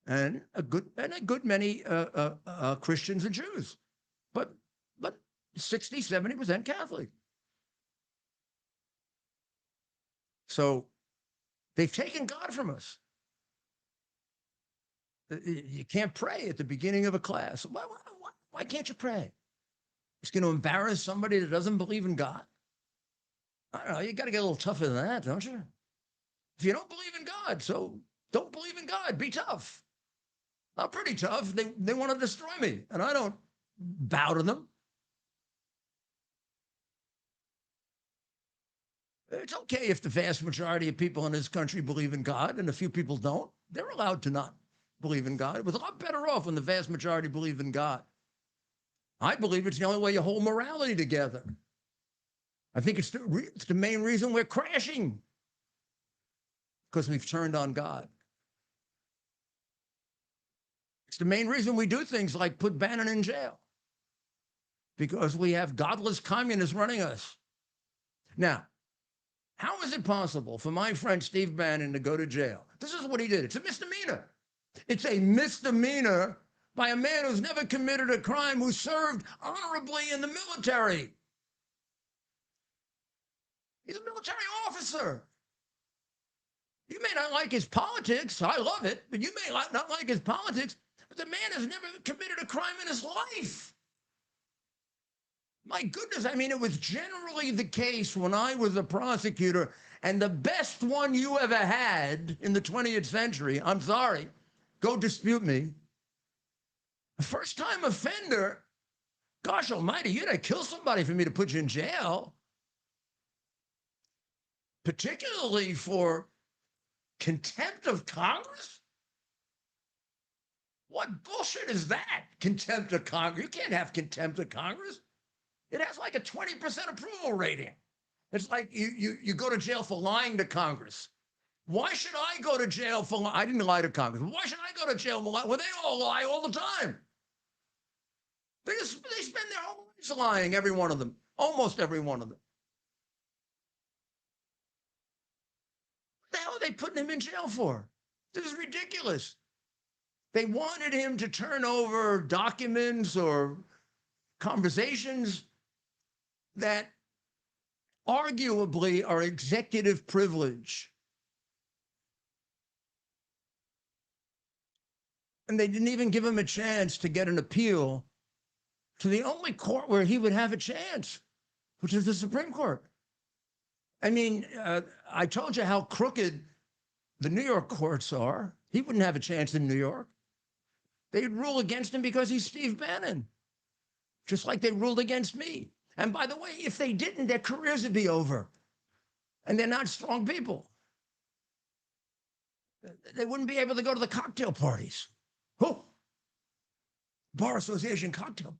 And a good many Christians and Jews, but 60, 70% Catholic. So they've taken God from us. You can't pray at the beginning of a class. Why can't you pray? It's going to embarrass somebody that doesn't believe in God. I don't know. You got to get a little tougher than that, don't you? If you don't believe in God, so don't believe in God. Be tough. I'm pretty tough. They want to destroy me, and I don't bow to them. It's okay if the vast majority of people in this country believe in God and a few people don't. They're allowed to not believe in God. It was a lot better off when the vast majority believe in God. I believe it's the only way you hold morality together. I think it's the main reason we're crashing, because we've turned on God. It's the main reason we do things like put Bannon in jail, because we have godless communists running us. Now, how is it possible for my friend Steve Bannon to go to jail? This is what he did. It's a misdemeanor. It's a misdemeanor by a man who's never committed a crime, who served honorably in the military. He's a military officer. You may not like his politics. I love it, but you may not like his politics. But the man has never committed a crime in his life. My goodness, I mean, it was generally the case when I was a prosecutor, and the best one you ever had in the 20th century, I'm sorry, go dispute me, a first-time offender, gosh almighty, you'd have to kill somebody for me to put you in jail, particularly for contempt of Congress? What bullshit is that? Contempt of Congress? You can't have contempt of Congress. It has like a 20% approval rating. It's like you go to jail for lying to Congress. Why should I go to jail for lying? I didn't lie to Congress. Why should I go to jail for lying? Well, they all lie all the time. They spend their whole lives lying, every one of them, almost every one of them. What the hell are they putting him in jail for? This is ridiculous. They wanted him to turn over documents or conversations that arguably are executive privilege. And they didn't even give him a chance to get an appeal to the only court where he would have a chance, which is the Supreme Court. I mean, I told you how crooked the New York courts are. He wouldn't have a chance in New York. They'd rule against him because he's Steve Bannon, just like they ruled against me. And by the way, if they didn't, their careers would be over. And they're not strong people. They wouldn't be able to go to the cocktail parties. Oh, Bar Association cocktail party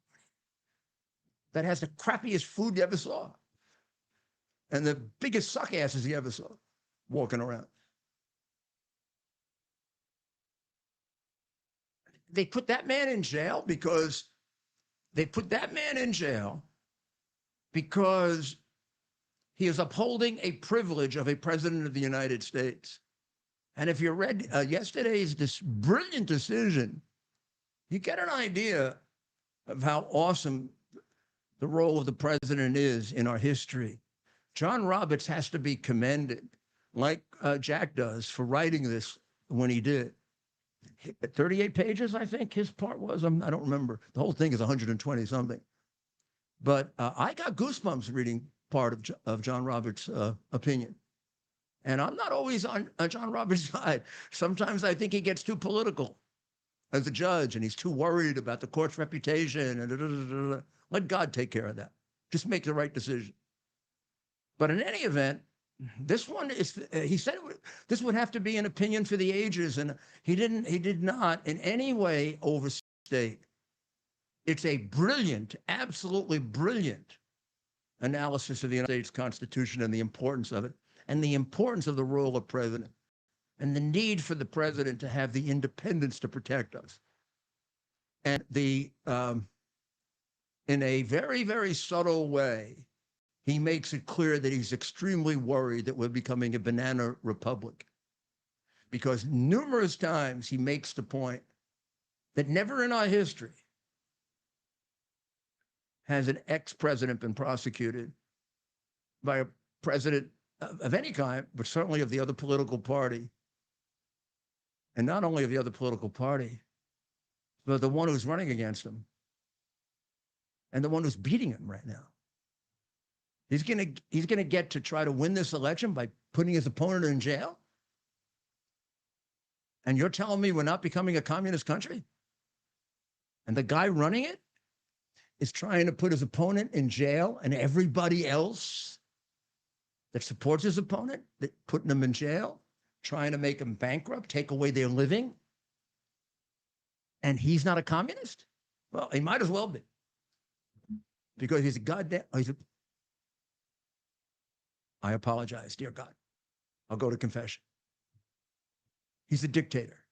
that has the crappiest food you ever saw and the biggest suck asses you ever saw walking around. They put that man in jail because he is upholding a privilege of a president of the United States. And if you read yesterday's this brilliant decision, you get an idea of how awesome the role of the president is in our history. John Roberts has to be commended, like Jack does, for writing this when he did. 38 pages, I think his part was. I don't remember. The whole thing is 120 something. But I got goosebumps reading part of John Roberts' opinion. And I'm not always on John Roberts' side. Sometimes I think he gets too political as a judge, and he's too worried about the court's reputation. And let God take care of that. Just make the right decision. But in any event, this one is, he said this would have to be an opinion for the ages, and he did not in any way overstate. It's a brilliant, absolutely brilliant analysis of the United States Constitution and the importance of it, and the importance of the role of president, and the need for the president to have the independence to protect us. And in a very, very subtle way, he makes it clear that he's extremely worried that we're becoming a banana republic. Because numerous times he makes the point that never in our history has an ex-president been prosecuted by a president of any kind, but certainly of the other political party. And not only of the other political party, but the one who's running against him and the one who's beating him right now. He's gonna get to try to win this election by putting his opponent in jail? And you're telling me we're not becoming a communist country? And the guy running it is trying to put his opponent in jail, and everybody else that supports his opponent, that putting him in jail, trying to make him bankrupt, take away their living, and he's not a communist? Well, he might as well be, because he's a goddamn, I apologize, dear God. I'll go to confession. He's a dictator.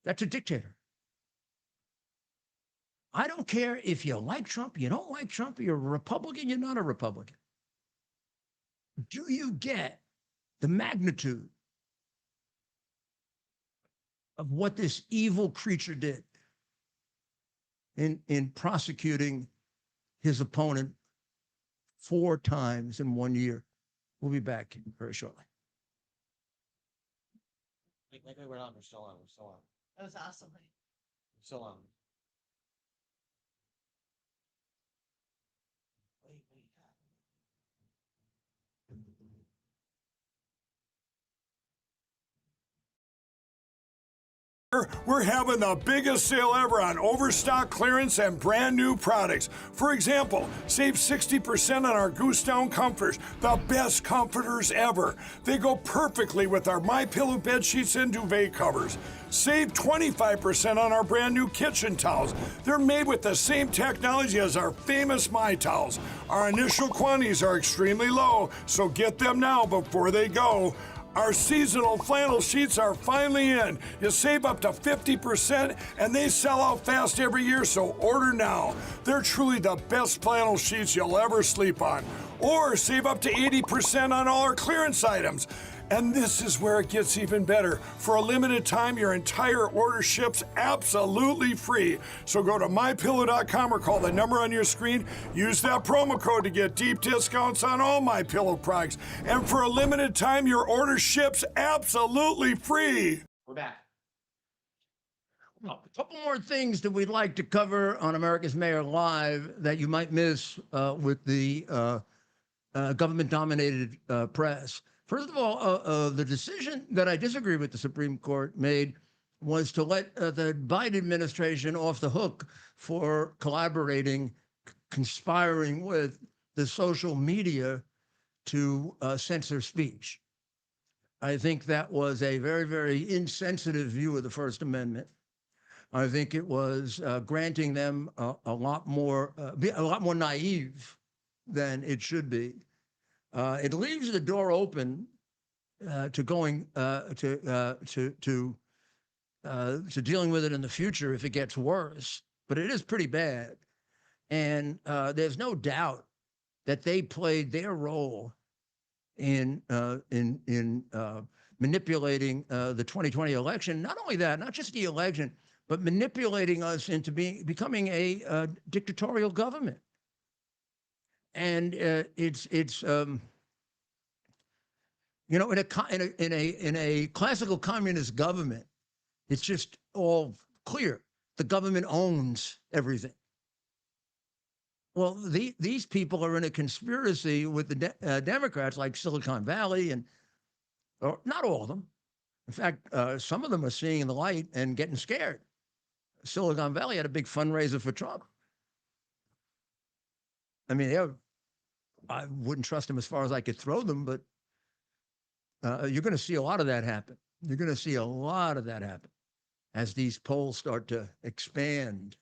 That's a dictator. I don't care if you like Trump, you don't like Trump, you're a Republican, you're not a Republican. Do you get the magnitude of what this evil creature did in prosecuting his opponent 4 times in 1 year? We'll be back very shortly. Wait, we're on. We're still on. That was awesome. We're still on. We're having the biggest sale ever on Overstock clearance and brand new products. For example, save 60% on our Goose Down comforters, the best comforters ever. They go perfectly with our MyPillow bed sheets and duvet covers. Save 25% on our brand new kitchen towels. They're made with the same technology as our famous My Towels. Our initial quantities are extremely low, so get them now before they go. Our seasonal flannel sheets are finally in. You save up to 50%, and they sell out fast every year, so order now. They're truly the best flannel sheets you'll ever sleep on. Or save up to 80% on all our clearance items. And this is where it gets even better. For a limited time, your entire order ships absolutely free. So go to MyPillow.com or call the number on your screen. Use that promo code to get deep discounts on all MyPillow products. And for a limited time, your order ships absolutely free. We're back. Well, a couple more things that we'd like to cover on America's Mayor Live that you might miss with the government-dominated press. First of all, the decision that I disagree with the Supreme Court made was to let the Biden administration off the hook for collaborating, conspiring with the social media to censor speech. I think that was a very, very insensitive view of the First Amendment. I think it was granting them a lot more naive than it should be. It leaves the door open to going to dealing with it in the future if it gets worse. But it is pretty bad, and there's no doubt that they played their role in manipulating the 2020 election. Not only that, not just the election, but manipulating us into becoming a dictatorial government. And it's you know, in a classical communist government, it's just all clear. The government owns everything. Well, these people are in a conspiracy with the Democrats, like Silicon Valley, or not all of them. In fact, some of them are seeing the light and getting scared. Silicon Valley had a big fundraiser for Trump. I mean, I wouldn't trust them as far as I could throw them, but you're going to see a lot of that happen. You're going to see a lot of that happen as these polls start to expand.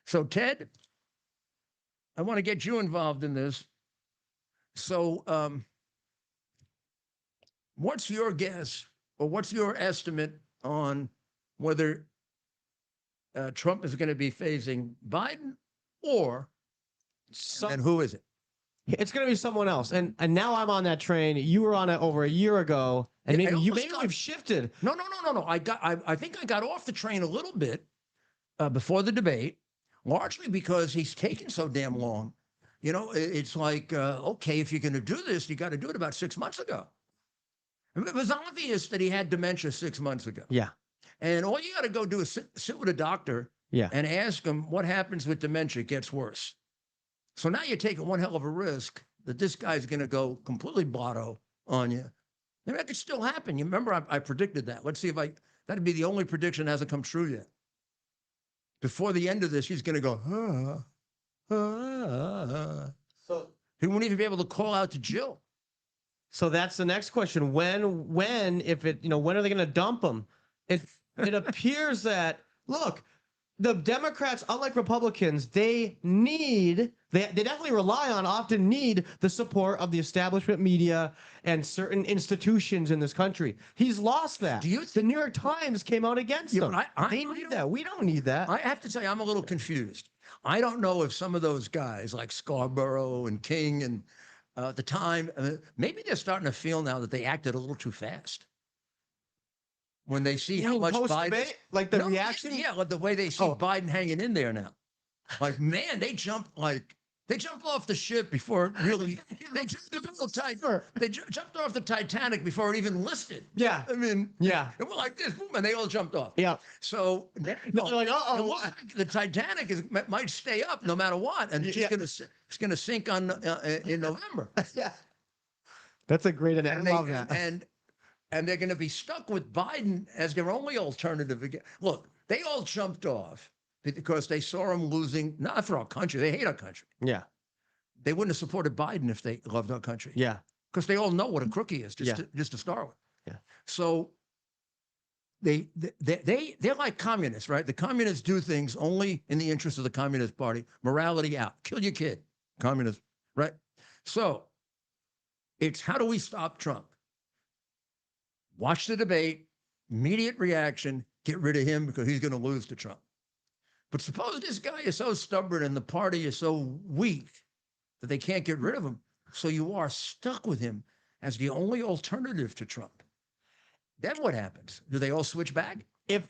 So, Ted, I want to get you involved in this. So, what's your guess, or what's your estimate on whether Trump is going to be facing Biden, and who is it? It's going to be someone else. And now I'm on that train. You were on it over a year ago, and Yeah, maybe got- we've shifted. No. I think I got off the train a little bit before the debate, largely because he's taken so damn long. You know, it's like, okay, if you're going to do this, you got to do it about 6 months ago. It was obvious that he had dementia 6 months ago. Yeah. And all you got to go do is sit with a doctor and ask him what happens with dementia. It gets worse. So now you're taking one hell of a risk that this guy's going to go completely blotto on you. Maybe that could still happen. You remember I predicted that. Let's see if that'd be the only prediction that hasn't come true yet. Before the end of this, he's going to go, So he won't even be able to call out to Jill. So that's the next question. When are they going to dump him? It appears that, look, the Democrats, unlike Republicans, they definitely often need the support of the establishment media and certain institutions in this country. He's lost that. The New York Times came out against him. They need that. We don't need that. I have to tell you, I'm a little confused. I don't know if some of those guys like Scarborough and King and the Time, maybe they're starting to feel now that they acted a little too fast. When they see how much Biden, like the reaction, like the way they see Biden hanging in there now, like man, they jump off the ship before it really. They jumped off the Titanic before it even listed. Yeah, I mean, yeah, it was like this, boom, and they all jumped off. Yeah. So they're like, the Titanic might stay up no matter what, and it's going to sink on in November. Yeah, that's a great analogy. I love that. And they're going to be stuck with Biden as their only alternative again. Look, they all jumped off because they saw him losing, not for our country. They hate our country. Yeah. They wouldn't have supported Biden if they loved our country. Yeah. Because they all know what a crook he is, just to start with. Yeah. So they're like communists, right? The communists do things only in the interest of the Communist Party. Morality out. Kill your kid. Communism, right? So it's how do we stop Trump? Watch the debate, immediate reaction, get rid of him because he's going to lose to Trump. But suppose this guy is so stubborn and the party is so weak that they can't get rid of him. So you are stuck with him as the only alternative to Trump. Then what happens? Do they all switch back? If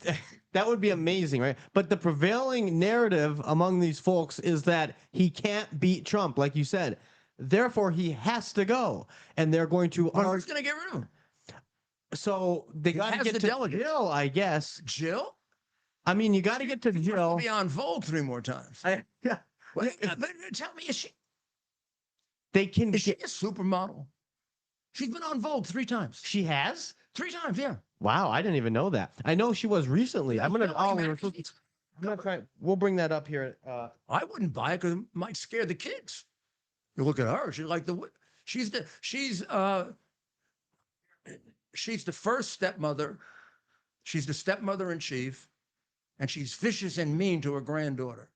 that would be amazing, right? But the prevailing narrative among these folks is that he can't beat Trump, like you said. Therefore, he has to go. And they're going to who's going to get rid of him? So they got to get to Jill, I guess. Jill? I mean, you got to get to Jill. Be on Vogue 3 more times. Yeah. But tell me, is she a supermodel? She's been on Vogue 3 times. She has? 3 times, yeah. Wow, I didn't even know that. I know she was recently. I'm gonna. Oh, I'm gonna try. We'll bring that up here. I wouldn't buy it because it might scare the kids. You look at her; she's like she's the first stepmother. She's the stepmother in chief, and she's vicious and mean to her granddaughter.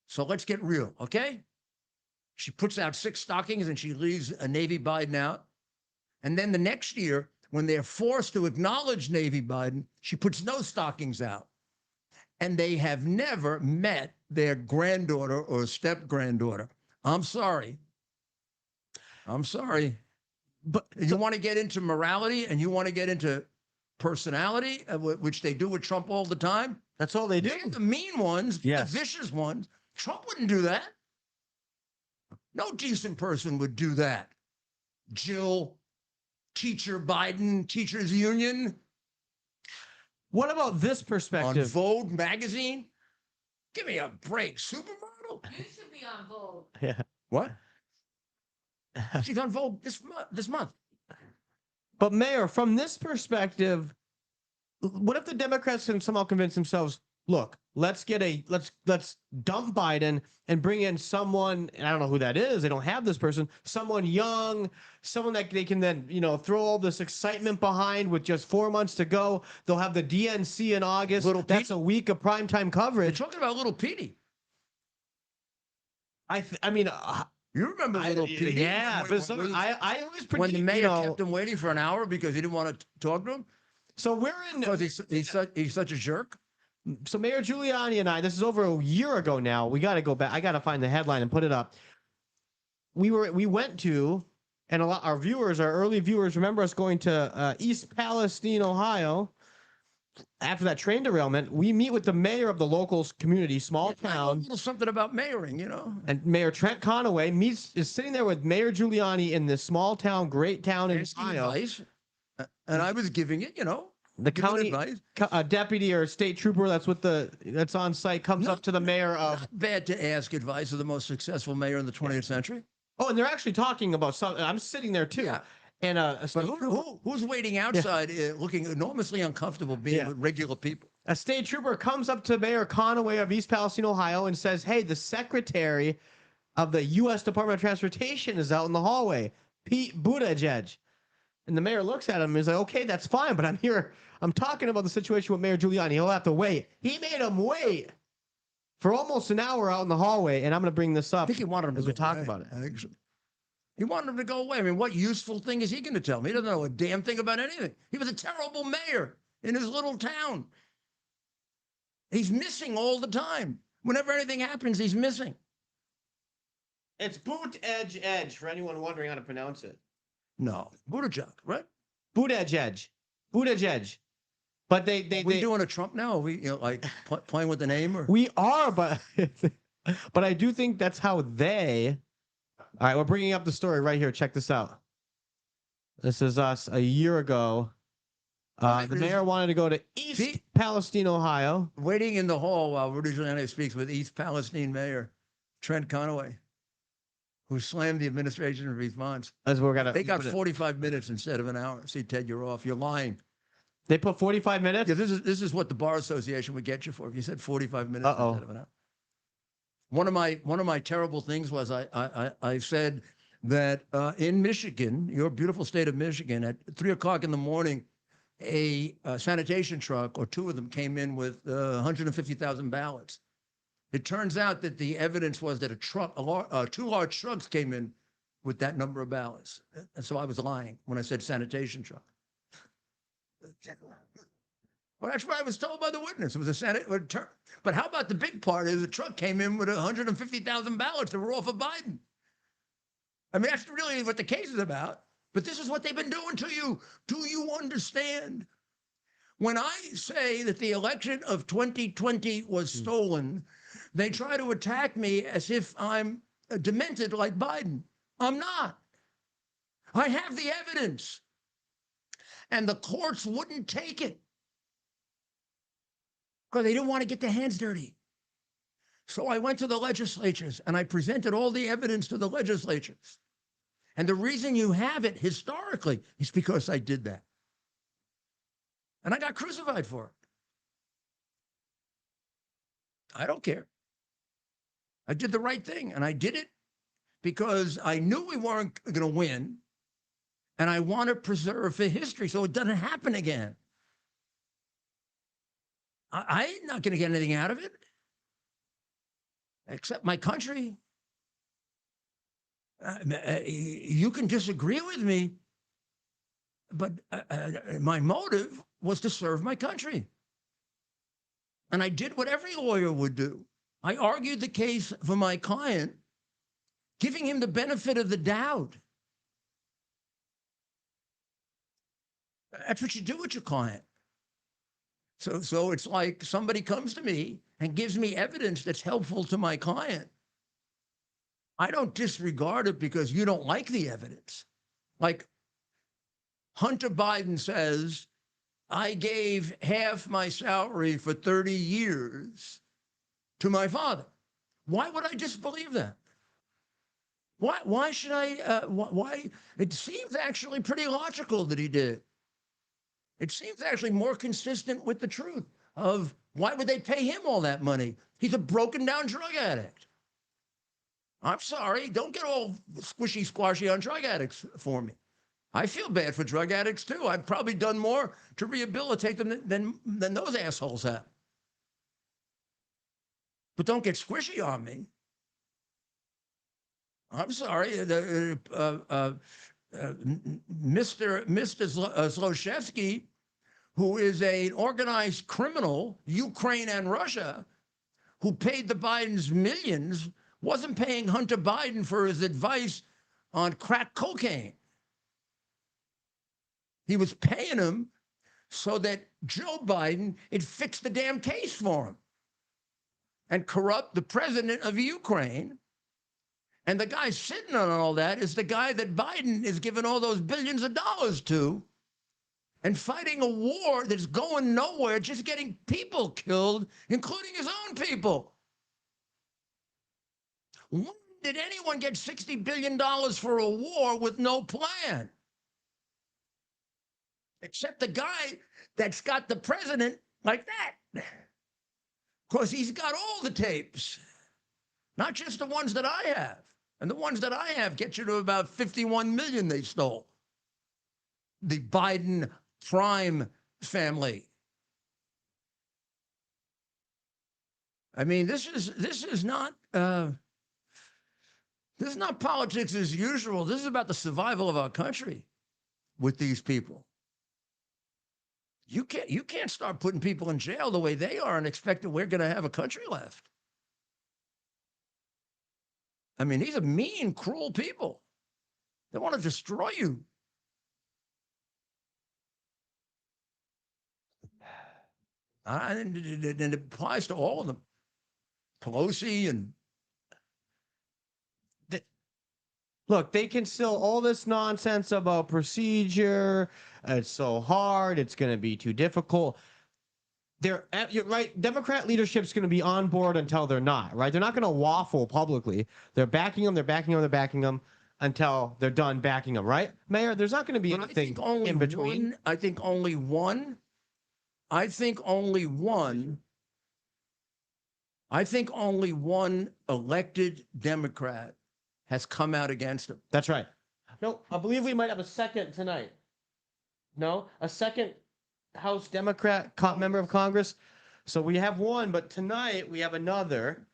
So let's get real, okay? She puts out 6 stockings and she leaves a Navy Biden out, and then the next year, when they're forced to acknowledge Navy Biden, she puts no stockings out. And they have never met their granddaughter or step-granddaughter. I'm sorry. But you want to get into morality and you want to get into personality, which they do with Trump all the time? That's all they do. They're the mean ones, Yes. the vicious ones. Trump wouldn't do that. No decent person would do that. Jill, Teacher Biden, Teachers Union. What about this On perspective? Vogue magazine? Give me a break. Supermodel? You should be on Vogue. Yeah. What? She's on Vogue this month. But Mayor, from this perspective, what if the Democrats can somehow convince themselves, look, let's dump Biden and bring in someone, and I don't know who that is, they don't have this person, someone young, someone that they can then, throw all this excitement behind with just 4 months to go. They'll have the DNC in August. That's a week of primetime They're coverage. talking about Little Petey. I mean, You remember Little Petey? yeah, When- but I always predict, when the mayor kept him waiting for an hour because he didn't want to talk to him so we're in. because he's such a jerk. So Mayor Giuliani and I, this is over a year ago now. We got to go back. I got to find the headline and put it up. We went to, and a lot our early viewers remember us going to East Palestine, Ohio. After that train derailment, we meet with the mayor of the local community, small I know a town, little something about mayoring, and Mayor Trent Conaway is sitting there with Mayor Giuliani in this small town, great town in asking Ohio. advice, and I was giving it, The giving county advice. deputy or state trooper that's on site comes up to the mayor of. Not bad to ask advice of the most successful mayor in the 20th century. Oh, and they're actually talking about something. I'm sitting there too. Yeah. And But who's waiting outside, looking enormously uncomfortable being with regular people? a state trooper comes up to Mayor Conaway of East Palestine, Ohio, and says, "Hey, the secretary of the U.S. Department of Transportation is out in the hallway, Pete Buttigieg." And the mayor looks at him and is like, "Okay, that's fine, but I'm here. I'm talking about the situation with Mayor Giuliani. He'll have to wait." He made him wait for almost an hour out in the hallway, and I'm going to bring this I up think he wanted him as to we go talk away, about it. actually. He wanted him to go away. I mean, what useful thing is he going to tell me? He doesn't know a damn thing about anything. He was a terrible mayor in his little town. He's missing all the time. Whenever anything happens, he's missing. It's Buttigieg, for anyone wondering how to pronounce it. No, Buttigieg, right? Buttigieg. But they We doing a Trump now? Are we playing with the name? Or? We are, but but I do think that's how they. All right, we're bringing up the story right here. Check this out. This is us a year ago. The mayor wanted to go to East Palestine, Ohio. Waiting in the hall while Rudy Giuliani speaks with East Palestine Mayor Trent Conaway, who slammed the administration in response. That's what we're gonna. They got 45 minutes instead of an hour. See, Ted, you're off. You're lying. They put 45 minutes. Yeah, this is what the Bar Association would get you for if you said 45 minutes instead of an hour. One of my terrible things was I said that in Michigan, your beautiful state of Michigan, at 3 o'clock in the morning, a sanitation truck or 2 of them came in with 150,000 ballots. It turns out that the evidence was that 2 large trucks came in with that number of ballots. And so I was lying when I said sanitation truck. Well, that's what I was told by the witness. It was a but how about the big part is the truck came in with 150,000 ballots that were off of Biden. I mean, that's really what the case is about. But this is what they've been doing to you. Do you understand? When I say that the election of 2020 was stolen, they try to attack me as if I'm demented like Biden. I'm not. I have the evidence. And the courts wouldn't take it because they didn't want to get their hands dirty. So I went to the legislatures and I presented all the evidence to the legislatures. And the reason you have it historically is because I did that. And I got crucified for it. I don't care. I did the right thing, and I did it because I knew we weren't going to win, and I want to preserve for history so it doesn't happen again. I'm not going to get anything out of it except my country. You can disagree with me, but my motive was to serve my country. And I did what every lawyer would do. I argued the case for my client, giving him the benefit of the doubt. That's what you do with your client. So it's like somebody comes to me and gives me evidence that's helpful to my client. I don't disregard it because you don't like the evidence. Like Hunter Biden says, I gave half my salary for 30 years to my father. Why would I disbelieve that? Why should I, why? It seems actually pretty logical that he did. It seems actually more consistent with the truth of why would they pay him all that money? He's a broken down drug addict. I'm sorry, don't get all squishy squashy on drug addicts for me. I feel bad for drug addicts too. I've probably done more to rehabilitate them than those assholes have. But don't get squishy on me. I'm sorry, Mr. Zlochevsky, who is an organized criminal, Ukraine and Russia, who paid the Bidens millions, wasn't paying Hunter Biden for his advice on crack cocaine. He was paying him so that Joe Biden would fix the damn case for him and corrupt the president of Ukraine. And the guy sitting on all that is the guy that Biden is giving all those billions of dollars to and fighting a war that's going nowhere, just getting people killed, including his own people. When did anyone get $60 billion for a war with no plan? Except the guy that's got the president like that. Because he's got all the tapes, not just the ones that I have. And the ones that I have get you to about 51 million they stole. The Biden crime family. I mean, this is not politics as usual. This is about the survival of our country with these people. You can't start putting people in jail the way they are and expect that we're going to have a country left. I mean, these are mean, cruel people. They want to destroy you. And it applies to all of them. Pelosi and... Look, they can still all this nonsense about procedure. It's so hard. It's going to be too difficult. You're right. Democrat leadership's going to be on board until they're not, right? They're not going to waffle publicly. They're backing them. They're backing them. They're backing them until they're done backing them, right? Mayor, there's not going to be anything in between. I think only one elected Democrat has come out against him. That's right. No, I believe we might have a second tonight. No, a second House Democrat member of Congress. So we have one, but tonight we have another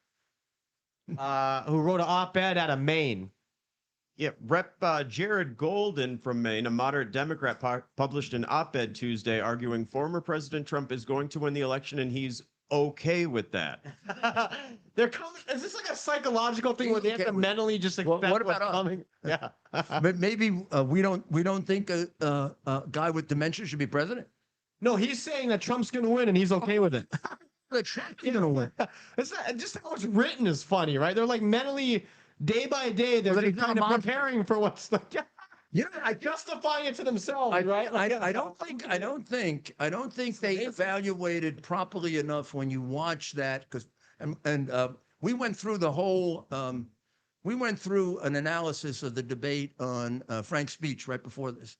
who wrote an op-ed out of Maine. Yeah, Rep. Jared Golden from Maine, a moderate Democrat, published an op-ed Tuesday arguing former President Trump is going to win the election and he's okay with that. They're coming. Is this like a psychological thing where they have to mentally just accept what about what's coming? Yeah. But maybe we don't think a guy with dementia should be president. No, he's saying that Trump's going to win and he's okay with it. That Trump's going to win. It's not, just how it's written is funny, right? They're like mentally, day by day, they're kind of preparing for what's like. You know, I justifying it to themselves, right? Like, I don't think they evaluated properly enough when you watch that, because we went through the whole we went through an analysis of the debate on Frank's speech right before this,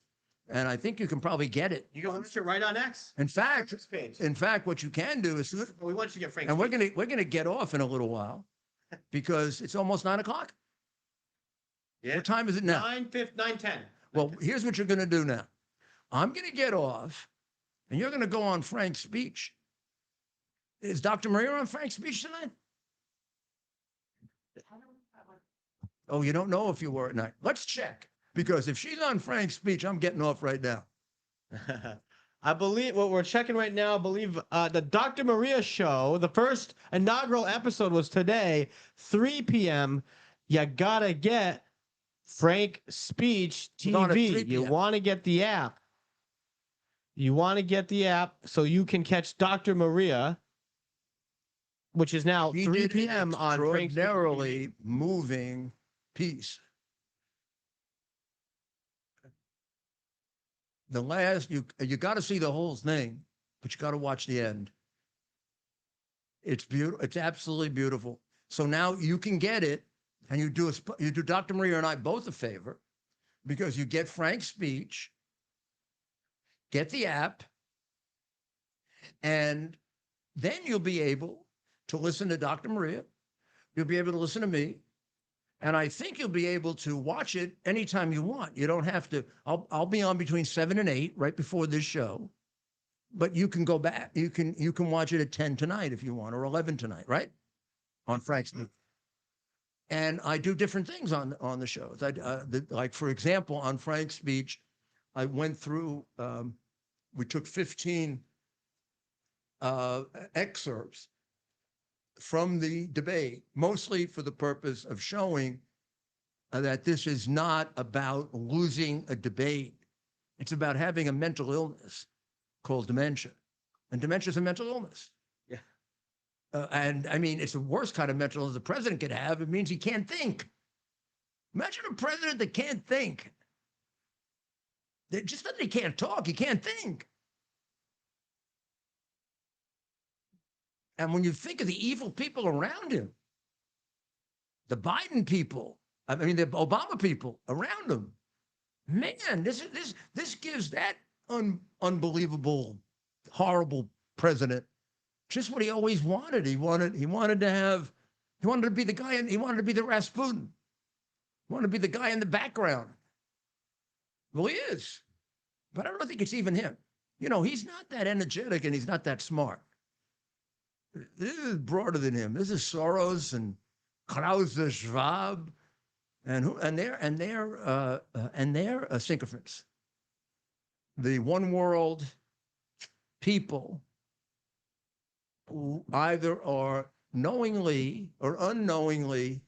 and I think you can probably get it. You can watch it right on X. In fact, Page. what you can do is, We want you to get Frank. and we're gonna get off in a little while, because it's almost 9:00. Yeah. What time is it now? 9:10. Well, here's what you're gonna do now. I'm gonna get off, and you're gonna go on Frank's speech. Is Dr. Maria on Frank's speech tonight? Oh, you don't know if you were at night. Let's check, because if she's on Frank's speech, I'm getting off right now. I believe what we're checking right now. I believe the Dr. Maria show, the first inaugural episode was today, 3 p.m. You gotta get Frank Speech It's on at 3 TV. You p.m. want to get the app. You want to get the app so you can catch Dr. Maria, which is now He 3 did p.m. on Frank's Speech TV. extraordinarily moving piece. The last, you got to see the whole thing, but you got to watch the end. It's beautiful. It's absolutely beautiful. So now you can get it, and you do Dr. Maria and I both a favor, because you get Frank's speech, get the app, and then you'll be able to listen to Dr. Maria. You'll be able to listen to me. And I think you'll be able to watch it anytime you want. You don't have to. I'll be on between 7 and 8 right before this show, but you can go back. You can watch it at 10 tonight if you want, or 11 tonight, right? On Frank's. And I do different things on the shows. Like, for example, on Frank's speech, I went through. We took 15 excerpts from the debate, mostly for the purpose of showing that this is not about losing a debate. It's about having a mental illness called dementia. And dementia is a mental illness. Yeah. And I mean, it's the worst kind of mental illness the president could have. It means he can't think. Imagine a president that can't think. That just that he can't talk, he can't think. And when you think of the evil people around him, the Biden people, I mean, the Obama people around him, man, this gives that unbelievable, horrible president just what he always wanted. He wanted to be the guy, and he wanted to be the Rasputin. He wanted to be the guy in the background. Well, he is, but I don't think it's even him. You know, he's not that energetic, and he's not that smart. This is broader than him. This is Soros and Klaus Schwab, and their sycophants. The one world people who either are knowingly or unknowingly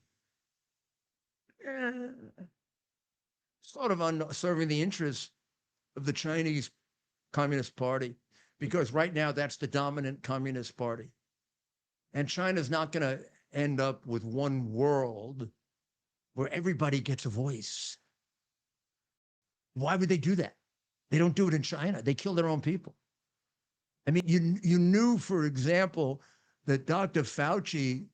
sort of serving the interests of the Chinese Communist Party, because right now that's the dominant Communist Party. And China's not going to end up with one world where everybody gets a voice. Why would they do that? They don't do it in China. They kill their own people. I mean, you knew, for example, that Dr. Fauci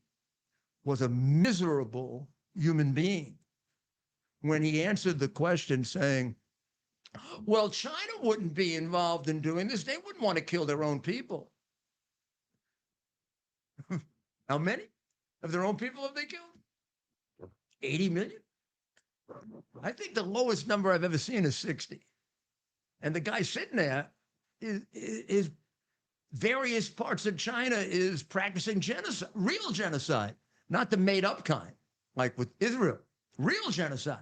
was a miserable human being when he answered the question saying, well, China wouldn't be involved in doing this. They wouldn't want to kill their own people. How many of their own people have they killed? 80 million? I think the lowest number I've ever seen is 60. And the guy sitting there is various parts of China is practicing genocide, real genocide, not the made up kind, like with Israel, real genocide.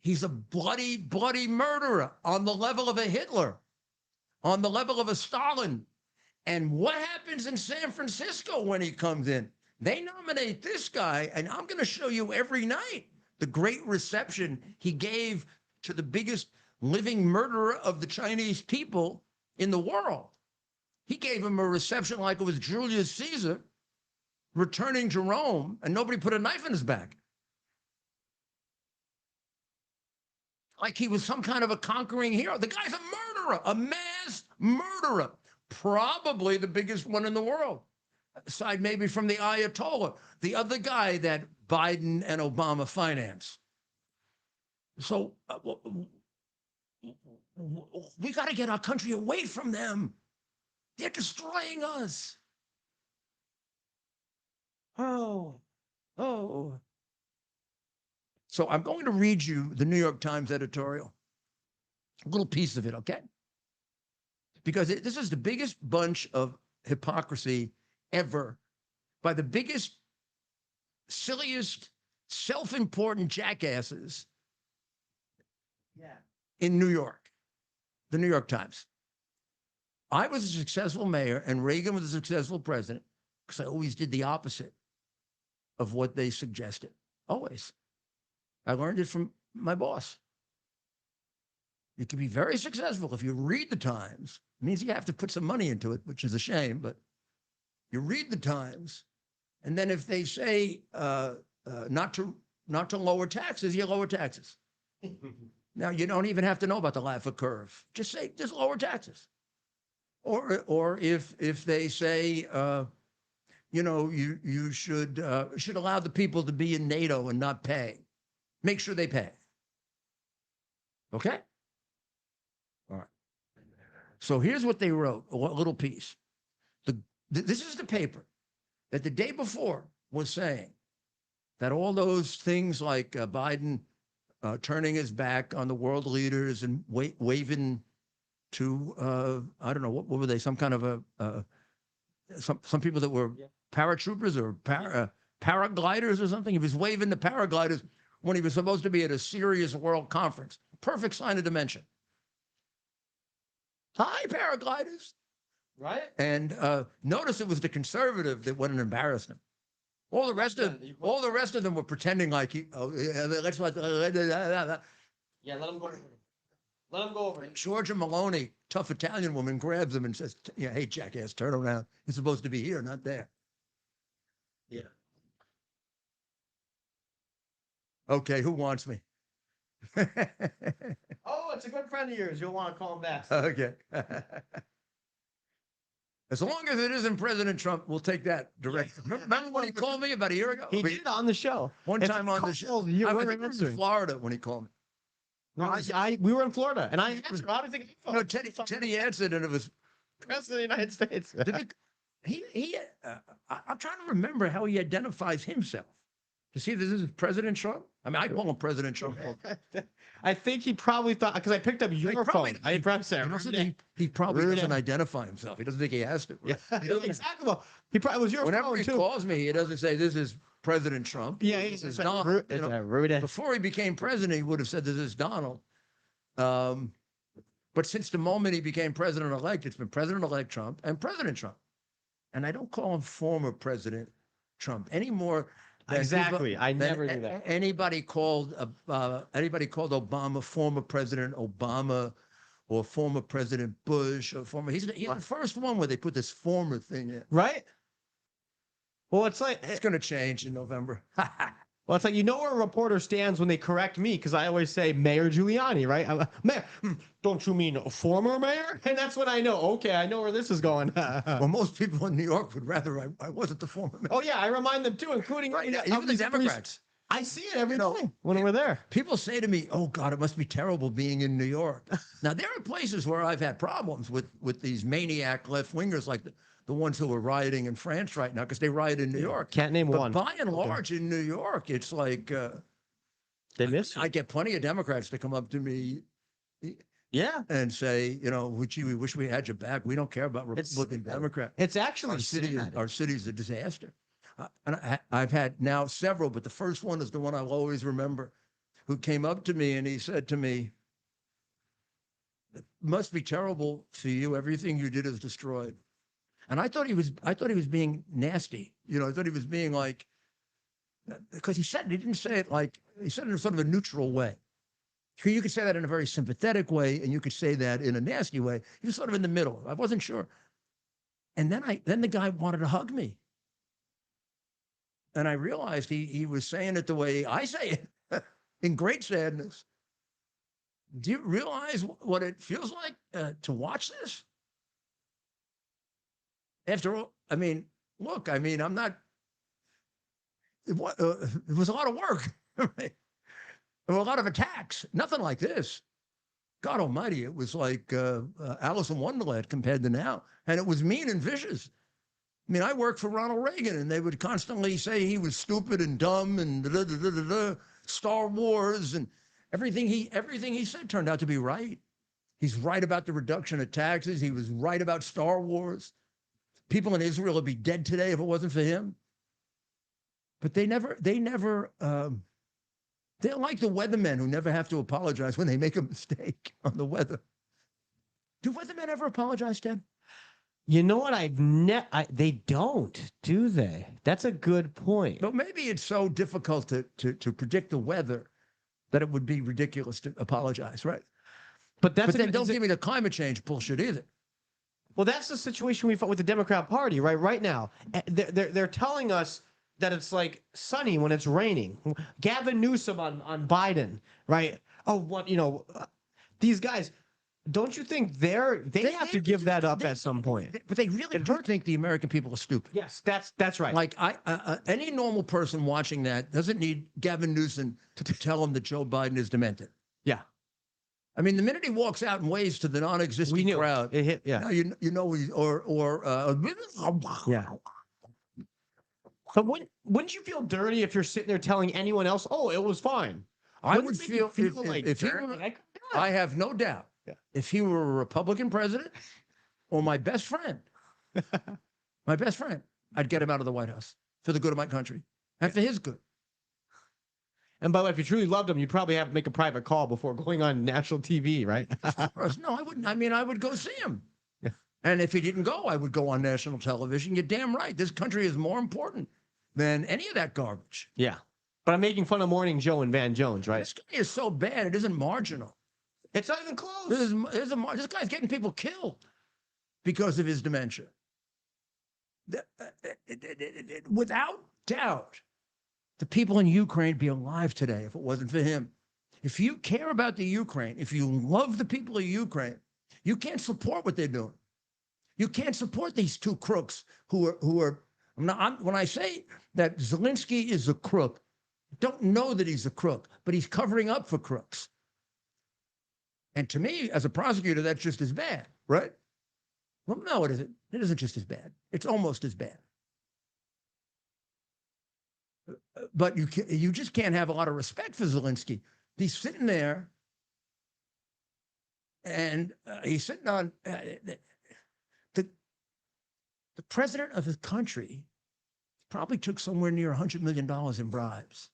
He's a bloody, bloody murderer on the level of a Hitler, on the level of a Stalin. And what happens in San Francisco when he comes in? They nominate this guy, and I'm going to show you every night the great reception he gave to the biggest living murderer of the Chinese people in the world. He gave him a reception like it was Julius Caesar returning to Rome, and nobody put a knife in his back. Like he was some kind of a conquering hero. The guy's a murderer, a mass murderer, probably the biggest one in the world. aside maybe from the Ayatollah, the other guy that Biden and Obama finance. So we got to get our country away from them. They're destroying us. Oh. So I'm going to read you the New York Times editorial, a little piece of it, okay? Because this is the biggest bunch of hypocrisy ever by the biggest, silliest, self-important jackasses in New York, the New York Times. I was a successful mayor and Reagan was a successful president because I always did the opposite of what they suggested, always. I learned it from my boss. You can be very successful if you read the Times. It means you have to put some money into it, which is a shame, but you read the Times, and then if they say not to lower taxes, you lower taxes. Now, you don't even have to know about the Laffer curve. Just say, just lower taxes. Or if they say, you know, you should allow the people to be in NATO and not pay. Make sure they pay. Okay? All right. So here's what they wrote, a little piece. This is the paper that the day before was saying that all those things like Biden turning his back on the world leaders and waving to, I don't know, what were they, some kind of some people that were paratroopers or paragliders or something. He was waving the paragliders when he was supposed to be at a serious world conference. Perfect sign of dementia. Hi, paragliders. Right? And notice it was the conservative that went and embarrassed him. All the rest of them were pretending like he. Oh, yeah, let's let. Yeah, let him go. Let him go over. Georgia Maloney, tough Italian woman, grabs him and says, "Yeah, hey, jackass, turn around. You're supposed to be here, not there." Yeah. Okay, who wants me? Oh, it's a good friend of yours. You'll want to call him back. Okay. As long as it isn't President Trump, we'll take that directly. Remember when he called me about a year ago? He did on the show. One If time he on the called, show. you I weren't think it was answering. in Florida when he called me. No, we were in Florida, and I answered. I don't think No, Teddy answered, and it was President of the United States. I'm trying to remember how he identifies himself. To see this is President Trump? I mean, I call him President Trump. I think he probably thought, because I picked up your phone. I pressed it. He probably doesn't identify himself. He doesn't think he has to. Yeah, exactly. Well, he probably was your Whenever phone he too. calls me, he doesn't say this is President Trump. Yeah, this is it's Donald. rude. It's rude. Before he became president, he would have said this is Donald. But since the moment he became president-elect, it's been President-elect Trump and President Trump. And I don't call him former President Trump anymore. Exactly. I never do that. Anybody called Obama former President Obama or former President Bush or former. He's the first one where they put this former thing in. Right? Well, it's like It's going to change in November. well, it's like you know where a reporter stands when they correct me because I always say Mayor Giuliani, right? I'm like, Mayor, don't you mean a former mayor? And that's when I know. Okay, I know where this is going. Well, most people in New York would rather I wasn't the former mayor. Oh yeah, I remind them too, including Even the Democrats. I see it every day when we're there. People say to me, "Oh God, it must be terrible being in New York." Now there are places where I've had problems with these maniac left wingers, like the ones who are rioting in France right now because they riot in New York. Can't name But one. by and large, in New York, it's like They miss you. I get plenty of Democrats to come up to me Yeah. and say, you know, we wish we had your back. We don't care about Republican, Democrat. It's actually Our city's a disaster. And I've had now several, but the first one is the one I'll always remember, who came up to me and he said to me, "It must be terrible for you. Everything you did is destroyed." And I thought he was being nasty. You know, I thought he was being like, because he didn't say it like, he said it in sort of a neutral way. You could say that in a very sympathetic way, and you could say that in a nasty way. He was sort of in the middle. I wasn't sure. And then the guy wanted to hug me. And I realized he was saying it the way I say it, in great sadness. Do you realize what it feels like to watch this? After all, I mean, look, I mean, I'm not, it was a lot of work. Right? There were a lot of attacks, nothing like this. God almighty, it was like Alice in Wonderland compared to now. And it was mean and vicious. I mean, I worked for Ronald Reagan, and they would constantly say he was stupid and dumb and Star Wars, and everything he said turned out to be right. He's right about the reduction of taxes. He was right about Star Wars. People in Israel would be dead today if it wasn't for him. But they're like the weathermen who never have to apologize when they make a mistake on the weather. Do weathermen ever apologize, Ted? You know what? They don't, do they? That's a good point. But maybe it's so difficult to predict the weather that it would be ridiculous to apologize, right? But then don't give me the climate change bullshit either. Well, that's the situation we fought with the Democrat Party, right? Right now, they're telling us that it's like sunny when it's raining. Gavin Newsom on Biden, right? Oh, what, these guys. Don't you think they have to give that up at some point? But they really do think the American people are stupid. Yes, that's right. Like any normal person watching that doesn't need Gavin Newsom to tell them that Joe Biden is demented. Yeah. I mean, the minute he walks out and waves to the non-existing crowd, it hit. Yeah. You know, yeah. So wouldn't you feel dirty if you're sitting there telling anyone else, "Oh, it was fine"? I would feel like if he were, I have no doubt. Yeah. If he were a Republican president or my best friend, I'd get him out of the White House for the good of my country and for his good. And by the way, if you truly loved him, you'd probably have to make a private call before going on national TV, right? No, I wouldn't. I mean, I would go see him. Yeah. And if he didn't go, I would go on national television. You're damn right. This country is more important than any of that garbage. Yeah. But I'm making fun of Morning Joe and Van Jones, right? This guy is so bad, it isn't marginal. It's not even close. This guy's getting people killed because of his dementia. Without doubt, the people in Ukraine would be alive today if it wasn't for him. If you care about the Ukraine, if you love the people of Ukraine, you can't support what they're doing. You can't support these two crooks who are. When I say that Zelensky is a crook, don't know that he's a crook, but he's covering up for crooks. And to me, as a prosecutor, that's just as bad, right? Well, no, it isn't. It isn't just as bad. It's almost as bad. But you just can't have a lot of respect for Zelensky. He's sitting there, and he's sitting on the president of his country. Probably took somewhere near $100 million in bribes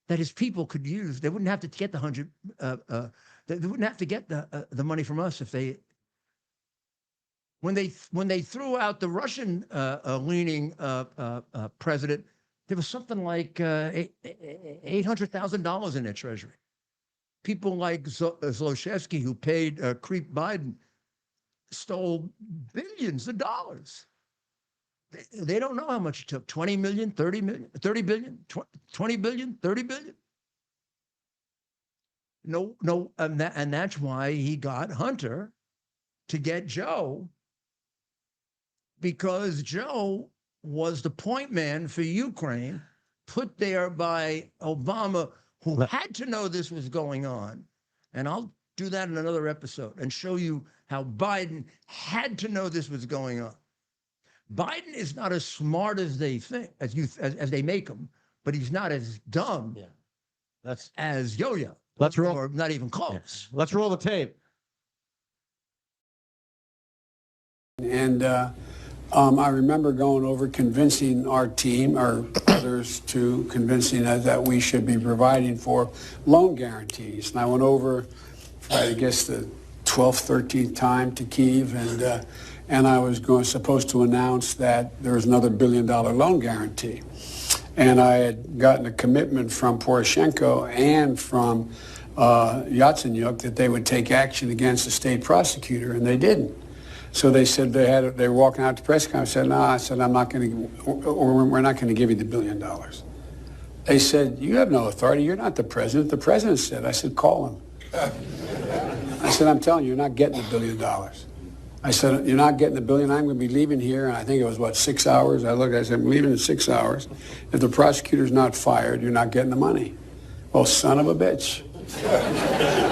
that his people could use. They wouldn't have to get they wouldn't have to get the money from us if they. When they threw out the Russian leaning president, there was something like $800,000 in their treasury. People like Zlochevsky, who paid creep Biden, stole billions of dollars. They don't know how much it took. 20 million, 30 million, 30 billion, 20 billion, 30 billion. No, and that's why he got Hunter to get Joe, because Joe was the point man for Ukraine, put there by Obama, who had to know this was going on. And I'll do that in another episode and show you how Biden had to know this was going on. Biden is not as smart as they think, as they make him, but he's not as dumb as Yo-Yo. Let's roll. Or not even close. Yeah. Let's roll the tape. And I remember going over convincing our team, or others, to convincing us that we should be providing for loan guarantees. And I went over, I guess, the 12th, 13th time to Kyiv, and I was supposed to announce that there was another $1 billion loan guarantee. And I had gotten a commitment from Poroshenko and from Yatsenyuk that they would take action against the state prosecutor, and they didn't. So they said they were walking out to press conference. I said, no, I said, I'm not going to, or we're not going to give you the $1 billion. They said, you have no authority. You're not the president. The president said. I said, call him. I said, I'm telling you, you're not getting the $1 billion. I said, you're not getting the billion. I'm going to be leaving here. And I think it was, what, 6 hours? I looked, I said, I'm leaving in 6 hours. If the prosecutor's not fired, you're not getting the money. Well, son of a bitch.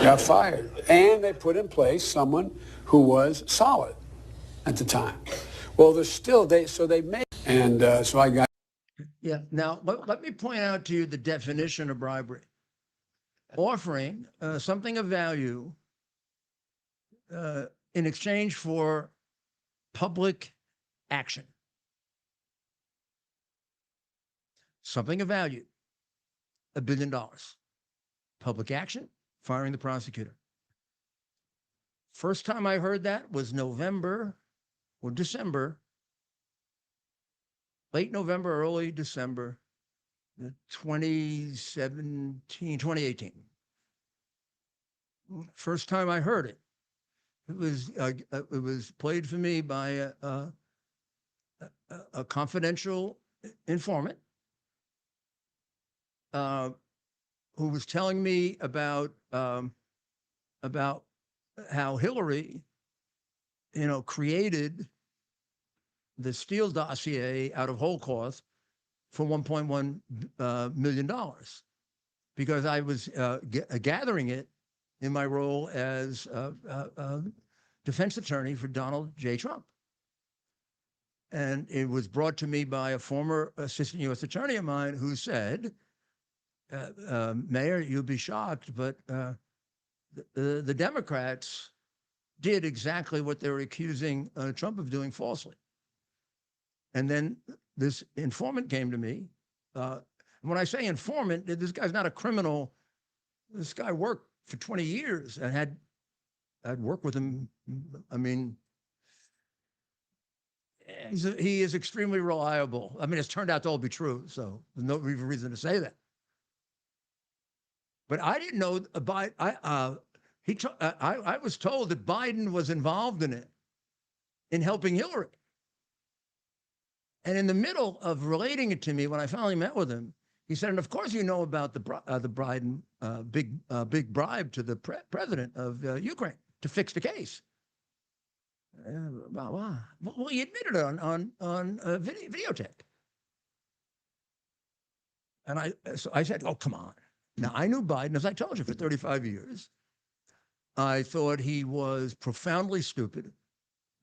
Got fired. And they put in place someone who was solid at the time. Well, there's still, so they made, and so I got. Yeah. Now, let me point out to you the definition of bribery. Offering something of value in exchange for public action. Something of value, $1 billion. Public action, firing the prosecutor. First time I heard that was November or December, late November, early December, 2018. First time I heard it. It was played for me by a confidential informant who was telling me about how Hillary, created the Steele dossier out of whole cloth for $1.1 million, because I was gathering it in my role as defense attorney for Donald J. Trump. And it was brought to me by a former assistant U.S. attorney of mine who said, Mayor, you'll be shocked, but the Democrats did exactly what they were accusing Trump of doing falsely. And then this informant came to me. When I say informant, this guy's not a criminal. This guy worked for 20 years and I'd worked with him. I mean, he is extremely reliable. I mean, it's turned out to all be true, so there's no reason to say that. But I didn't know I was told that Biden was involved in it, in helping Hillary. And in the middle of relating it to me, when I finally met with him, he said, and of course you know about the Biden big bribe to the president of Ukraine to fix the case. Well, he admitted it on videotape. And so I said, oh, come on. Now, I knew Biden, as I told you, for 35 years. I thought he was profoundly stupid.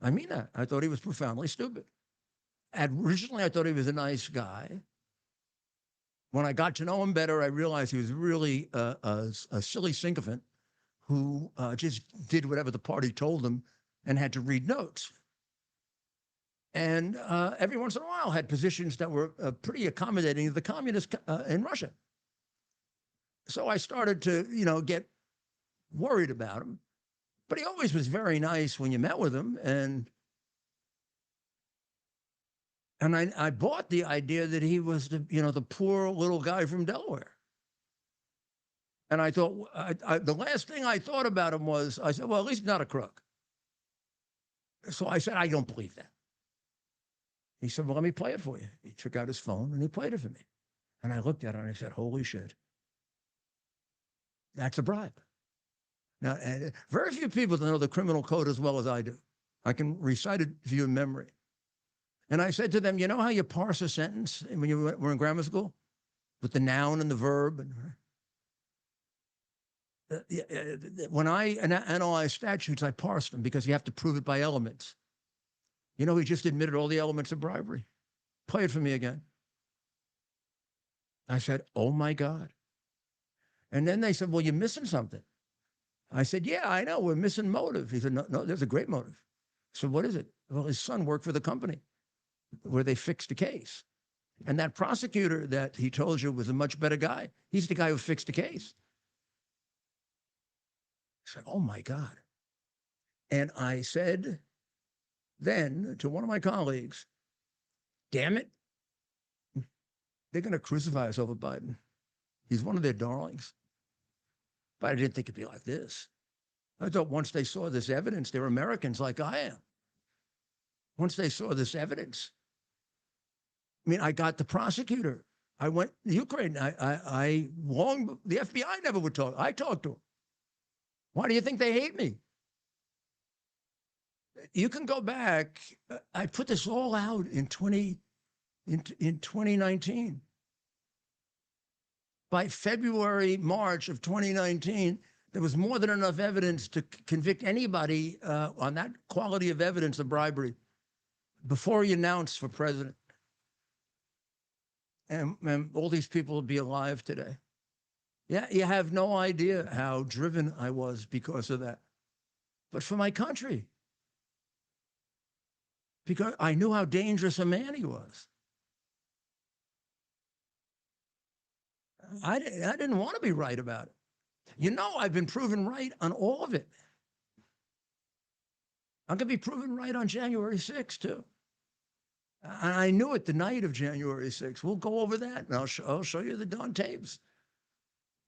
I mean that. I thought he was profoundly stupid. Originally, I thought he was a nice guy. When I got to know him better, I realized he was really a silly sycophant who just did whatever the party told him and had to read notes. And every once in a while had positions that were pretty accommodating to the communists in Russia. So I started to, get worried about him. But he always was very nice when you met with him. And I bought the idea that he was the poor little guy from Delaware. And I thought, the last thing I thought about him was, I said, well, at least he's not a crook. So I said, I don't believe that. He said, well, let me play it for you. He took out his phone and he played it for me. And I looked at it and I said, holy shit. That's a bribe. Now, very few people know the criminal code as well as I do. I can recite it for you in memory. And I said to them, you know how you parse a sentence when you were in grammar school? With the noun and the verb? When I analyze statutes, I parse them because you have to prove it by elements. He just admitted all the elements of bribery. Play it for me again. I said, oh my God. And then they said, well, you're missing something. I said, yeah, I know, we're missing motive. He said, no, there's a great motive. So what is it? Well, his son worked for the company where they fixed the case. And that prosecutor that he told you was a much better guy, he's the guy who fixed the case. I said, oh my God. And I said then to one of my colleagues, damn it, they're going to crucify us over Biden. He's one of their darlings. But I didn't think it'd be like this. I thought once they saw this evidence, they're Americans like I am. Once they saw this evidence, I got the prosecutor. I went to Ukraine. The FBI never would talk. I talked to him. Why do you think they hate me? you can go back. I put this all out in 2019. By February, March of 2019, there was more than enough evidence to convict anybody on that quality of evidence of bribery before he announced for president. And all these people would be alive today. Yeah, you have no idea how driven I was because of that. But for my country, because I knew how dangerous a man he was. I didn't want to be right about it. You know, I've been proven right on all of it. I'm going to be proven right on January 6th, too. And I knew it the night of January 6th. We'll go over that, and I'll show you the darn tapes.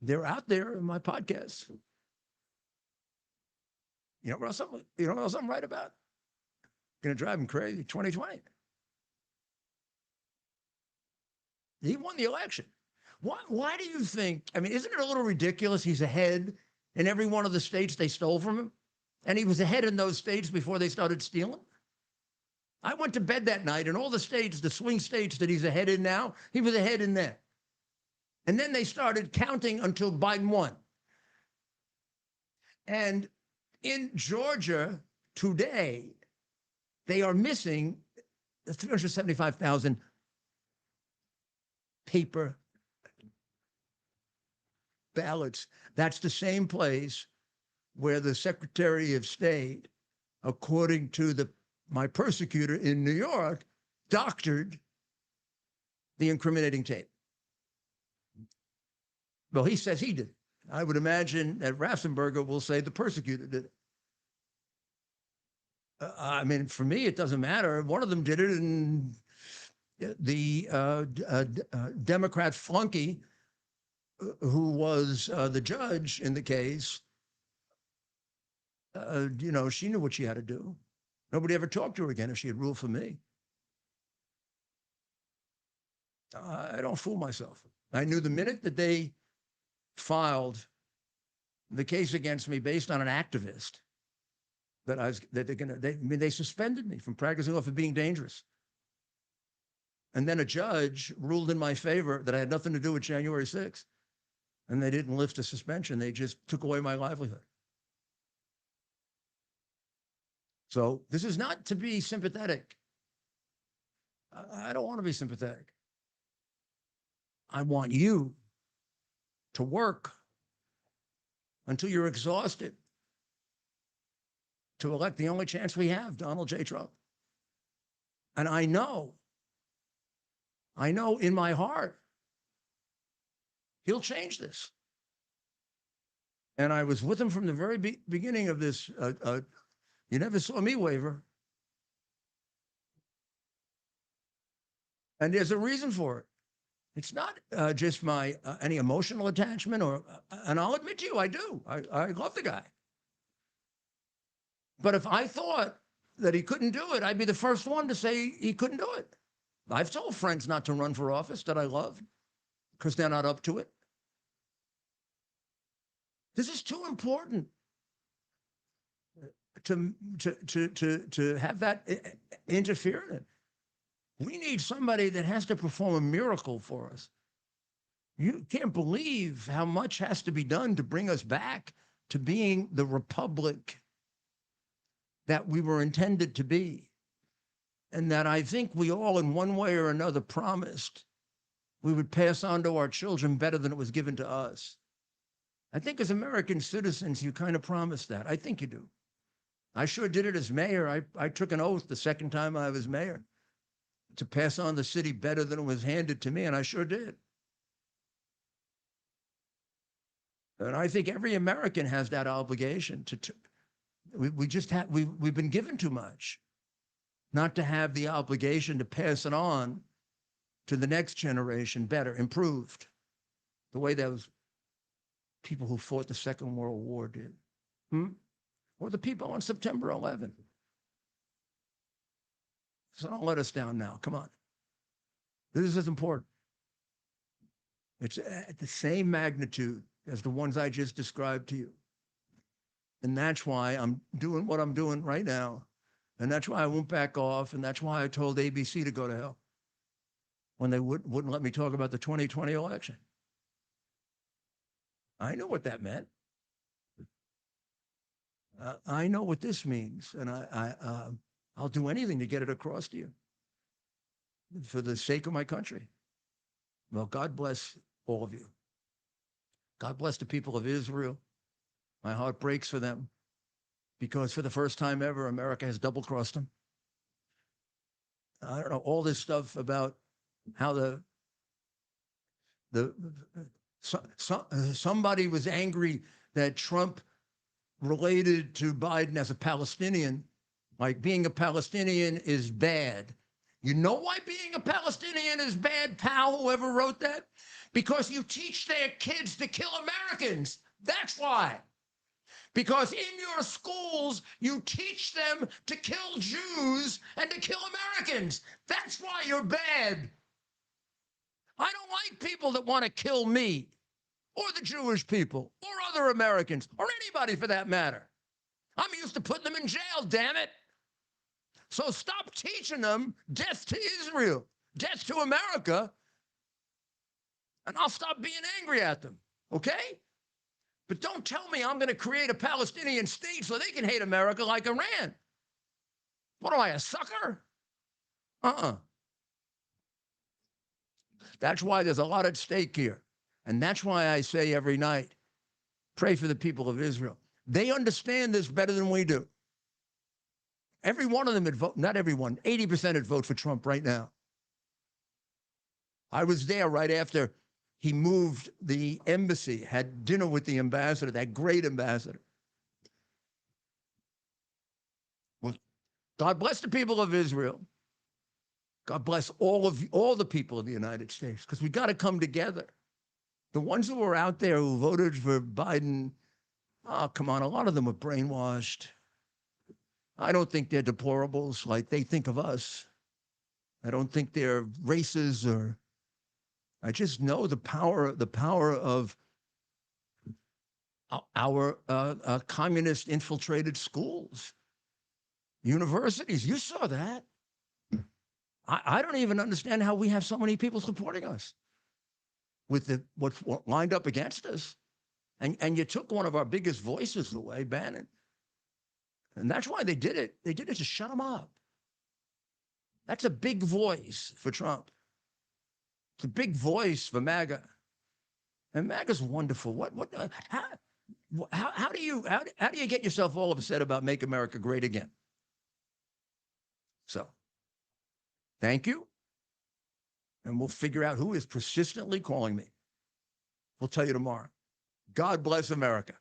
They're out there in my podcast. You know what else I'm right about? Going to drive him crazy. 2020. He won the election. Why do you think? I mean, isn't it a little ridiculous? He's ahead in every one of the states they stole from him, and he was ahead in those states before they started stealing. I went to bed that night, and all the states, the swing states that he's ahead in now, he was ahead in there. And then they started counting until Biden won. And in Georgia today, they are missing 375,000 paper ballots. That's the same place where the Secretary of State, according to my persecutor in New York, doctored the incriminating tape. Well, he says he did. I would imagine that Raffensperger will say the persecutor did it. I mean, for me, it doesn't matter. One of them did it, and the Democrat flunky who was the judge in the case, she knew what she had to do. Nobody ever talked to her again if she had ruled for me. I don't fool myself. I knew the minute that they filed the case against me based on an activist they suspended me from practicing law for being dangerous. And then a judge ruled in my favor that I had nothing to do with January 6th. And they didn't lift the suspension. They just took away my livelihood. So this is not to be sympathetic. I don't want to be sympathetic. I want you to work until you're exhausted to elect the only chance we have, Donald J. Trump. And I know in my heart, he'll change this. And I was with him from the very beginning of this. You never saw me waver. And there's a reason for it. It's not just my any emotional attachment, and I'll admit to you, I do. I love the guy. But if I thought that he couldn't do it, I'd be the first one to say he couldn't do it. I've told friends not to run for office that I love because they're not up to it. This is too important to have that interfere in it. We need somebody that has to perform a miracle for us. You can't believe how much has to be done to bring us back to being the republic that we were intended to be. And that I think we all, in one way or another, promised we would pass on to our children better than it was given to us. I think as American citizens, you kind of promised that. I think you do. I sure did it as mayor. I took an oath the second time I was mayor to pass on the city better than it was handed to me, and I sure did. And I think every American has that obligation we've been given too much not to have the obligation to pass it on to the next generation better, improved, the way those people who fought the Second World War did. Or the people on September 11th. So don't let us down now. Come on. This is important. It's at the same magnitude as the ones I just described to you. And that's why I'm doing what I'm doing right now And that's why I won't back off. And that's why I told ABC to go to hell when they wouldn't let me talk about the 2020 election. I know what that meant. I know what this means. And I'll do anything to get it across to you for the sake of my country. Well, God bless all of you. God bless the people of Israel. My heart breaks for them because for the first time ever, America has double-crossed them. I don't know, all this stuff about how somebody was angry that Trump related to Biden as a Palestinian, like being a Palestinian is bad. You know why being a Palestinian is bad, pal, whoever wrote that? Because you teach their kids to kill Americans. That's why. Because in your schools, you teach them to kill Jews and to kill Americans. That's why you're bad. I don't like people that want to kill me or the Jewish people or other Americans or anybody for that matter. I'm used to putting them in jail, damn it. So stop teaching them death to Israel, death to America, and I'll stop being angry at them, okay? But don't tell me I'm going to create a Palestinian state so they can hate America like Iran. What am I, a sucker? That's why there's a lot at stake here. And that's why I say every night, pray for the people of Israel. They understand this better than we do. Every one of them would vote, not everyone, 80% would vote for Trump right now. I was there right after he moved the embassy, had dinner with the ambassador, that great ambassador. Well, God bless the people of Israel. God bless all the people of the United States, because we got to come together. The ones who were out there who voted for Biden, oh, come on, a lot of them were brainwashed. I don't think they're deplorables like they think of us. I don't think they're racists or, I just know the power of our communist infiltrated schools, universities. You saw that. I don't even understand how we have so many people supporting us with what's lined up against us. And you took one of our biggest voices away, Bannon. And that's why they did it. They did it to shut him up. That's a big voice for Trump. It's a big voice for MAGA. And MAGA's wonderful. How do you get yourself all upset about Make America Great Again? So, thank you. And we'll figure out who is persistently calling me. We'll tell you tomorrow. God bless America.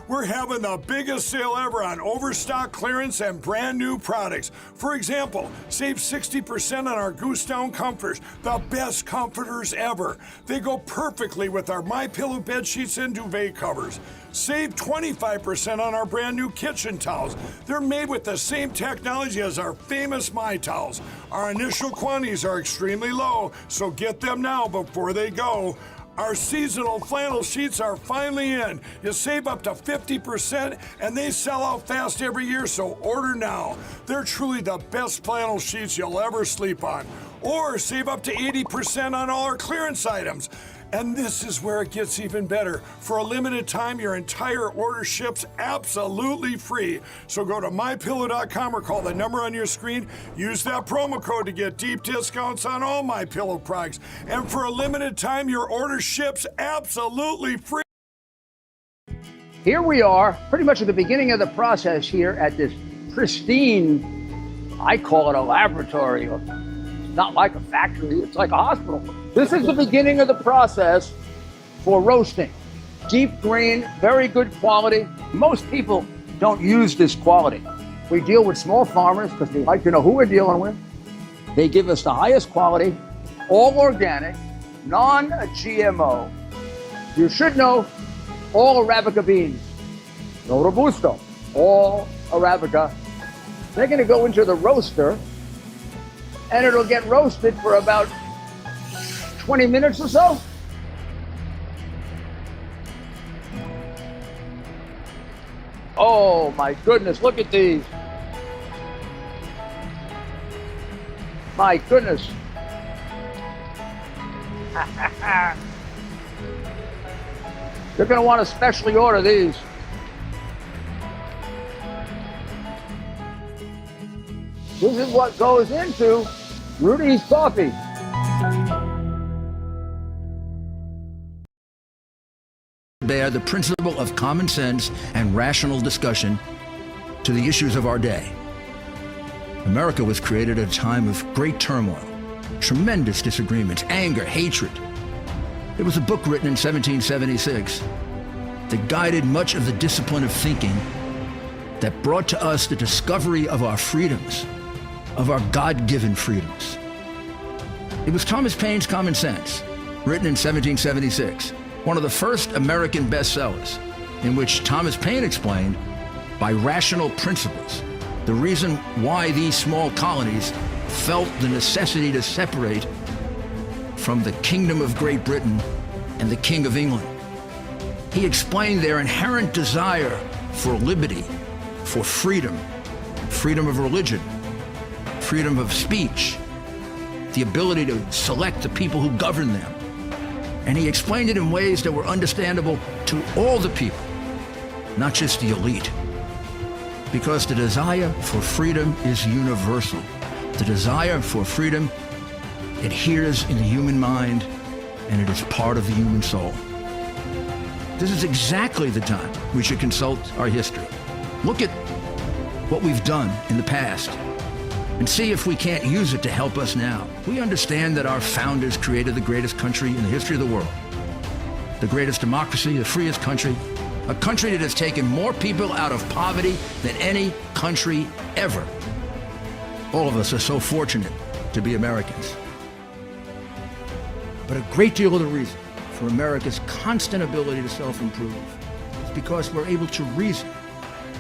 We're having the biggest sale ever on Overstock clearance and brand new products. For example, save 60% on our Goose Down comforters, the best comforters ever. They go perfectly with our MyPillow bed sheets and duvet covers. Save 25% on our brand new kitchen towels. They're made with the same technology as our famous My Towels. Our initial quantities are extremely low, so get them now before they go. Our seasonal flannel sheets are finally in. You save up to 50% and they sell out fast every year, so order now. They're truly the best flannel sheets you'll ever sleep on. Or save up to 80% on all our clearance items. And this is where it gets even better. For a limited time, your entire order ships absolutely free. So go to MyPillow.com or call the number on your screen. Use that promo code to get deep discounts on all MyPillow products. And for a limited time, your order ships absolutely free. Here we are, pretty much at the beginning of the process here at this pristine, I call it a laboratory. It's not like a factory, it's like a hospital. This is the beginning of the process for roasting. Deep grain, very good quality. Most people don't use this quality. We deal with small farmers because they like to know who we're dealing with. They give us the highest quality, all organic, non-GMO. You should know all Arabica beans. No Robusto, all Arabica. They're going to go into the roaster and it'll get roasted for about 20 minutes or so. Oh my goodness, look at these. My goodness. You're going to want to specially order these. This is what goes into Rudy's coffee. Bear the principle of common sense and rational discussion to the issues of our day. America was created at a time of great turmoil, tremendous disagreements, anger, hatred. There was a book written in 1776 that guided much of the discipline of thinking that brought to us the discovery of our freedoms, of our God-given freedoms. It was Thomas Paine's Common Sense, written in 1776, one of the first American bestsellers, in which Thomas Paine explained, by rational principles, the reason why these small colonies felt the necessity to separate from the Kingdom of Great Britain and the King of England. He explained their inherent desire for liberty, for freedom, freedom of religion, freedom of speech, the ability to select the people who govern them. And he explained it in ways that were understandable to all the people, not just the elite. Because the desire for freedom is universal. The desire for freedom adheres in the human mind, and it is part of the human soul. This is exactly the time we should consult our history. Look at what we've done in the past and see if we can't use it to help us now. We understand that our founders created the greatest country in the history of the world, the greatest democracy, the freest country, a country that has taken more people out of poverty than any country ever. All of us are so fortunate to be Americans. But a great deal of the reason for America's constant ability to self-improve is because we're able to reason,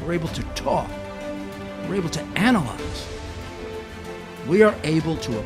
we're able to talk, we're able to analyze. We are able to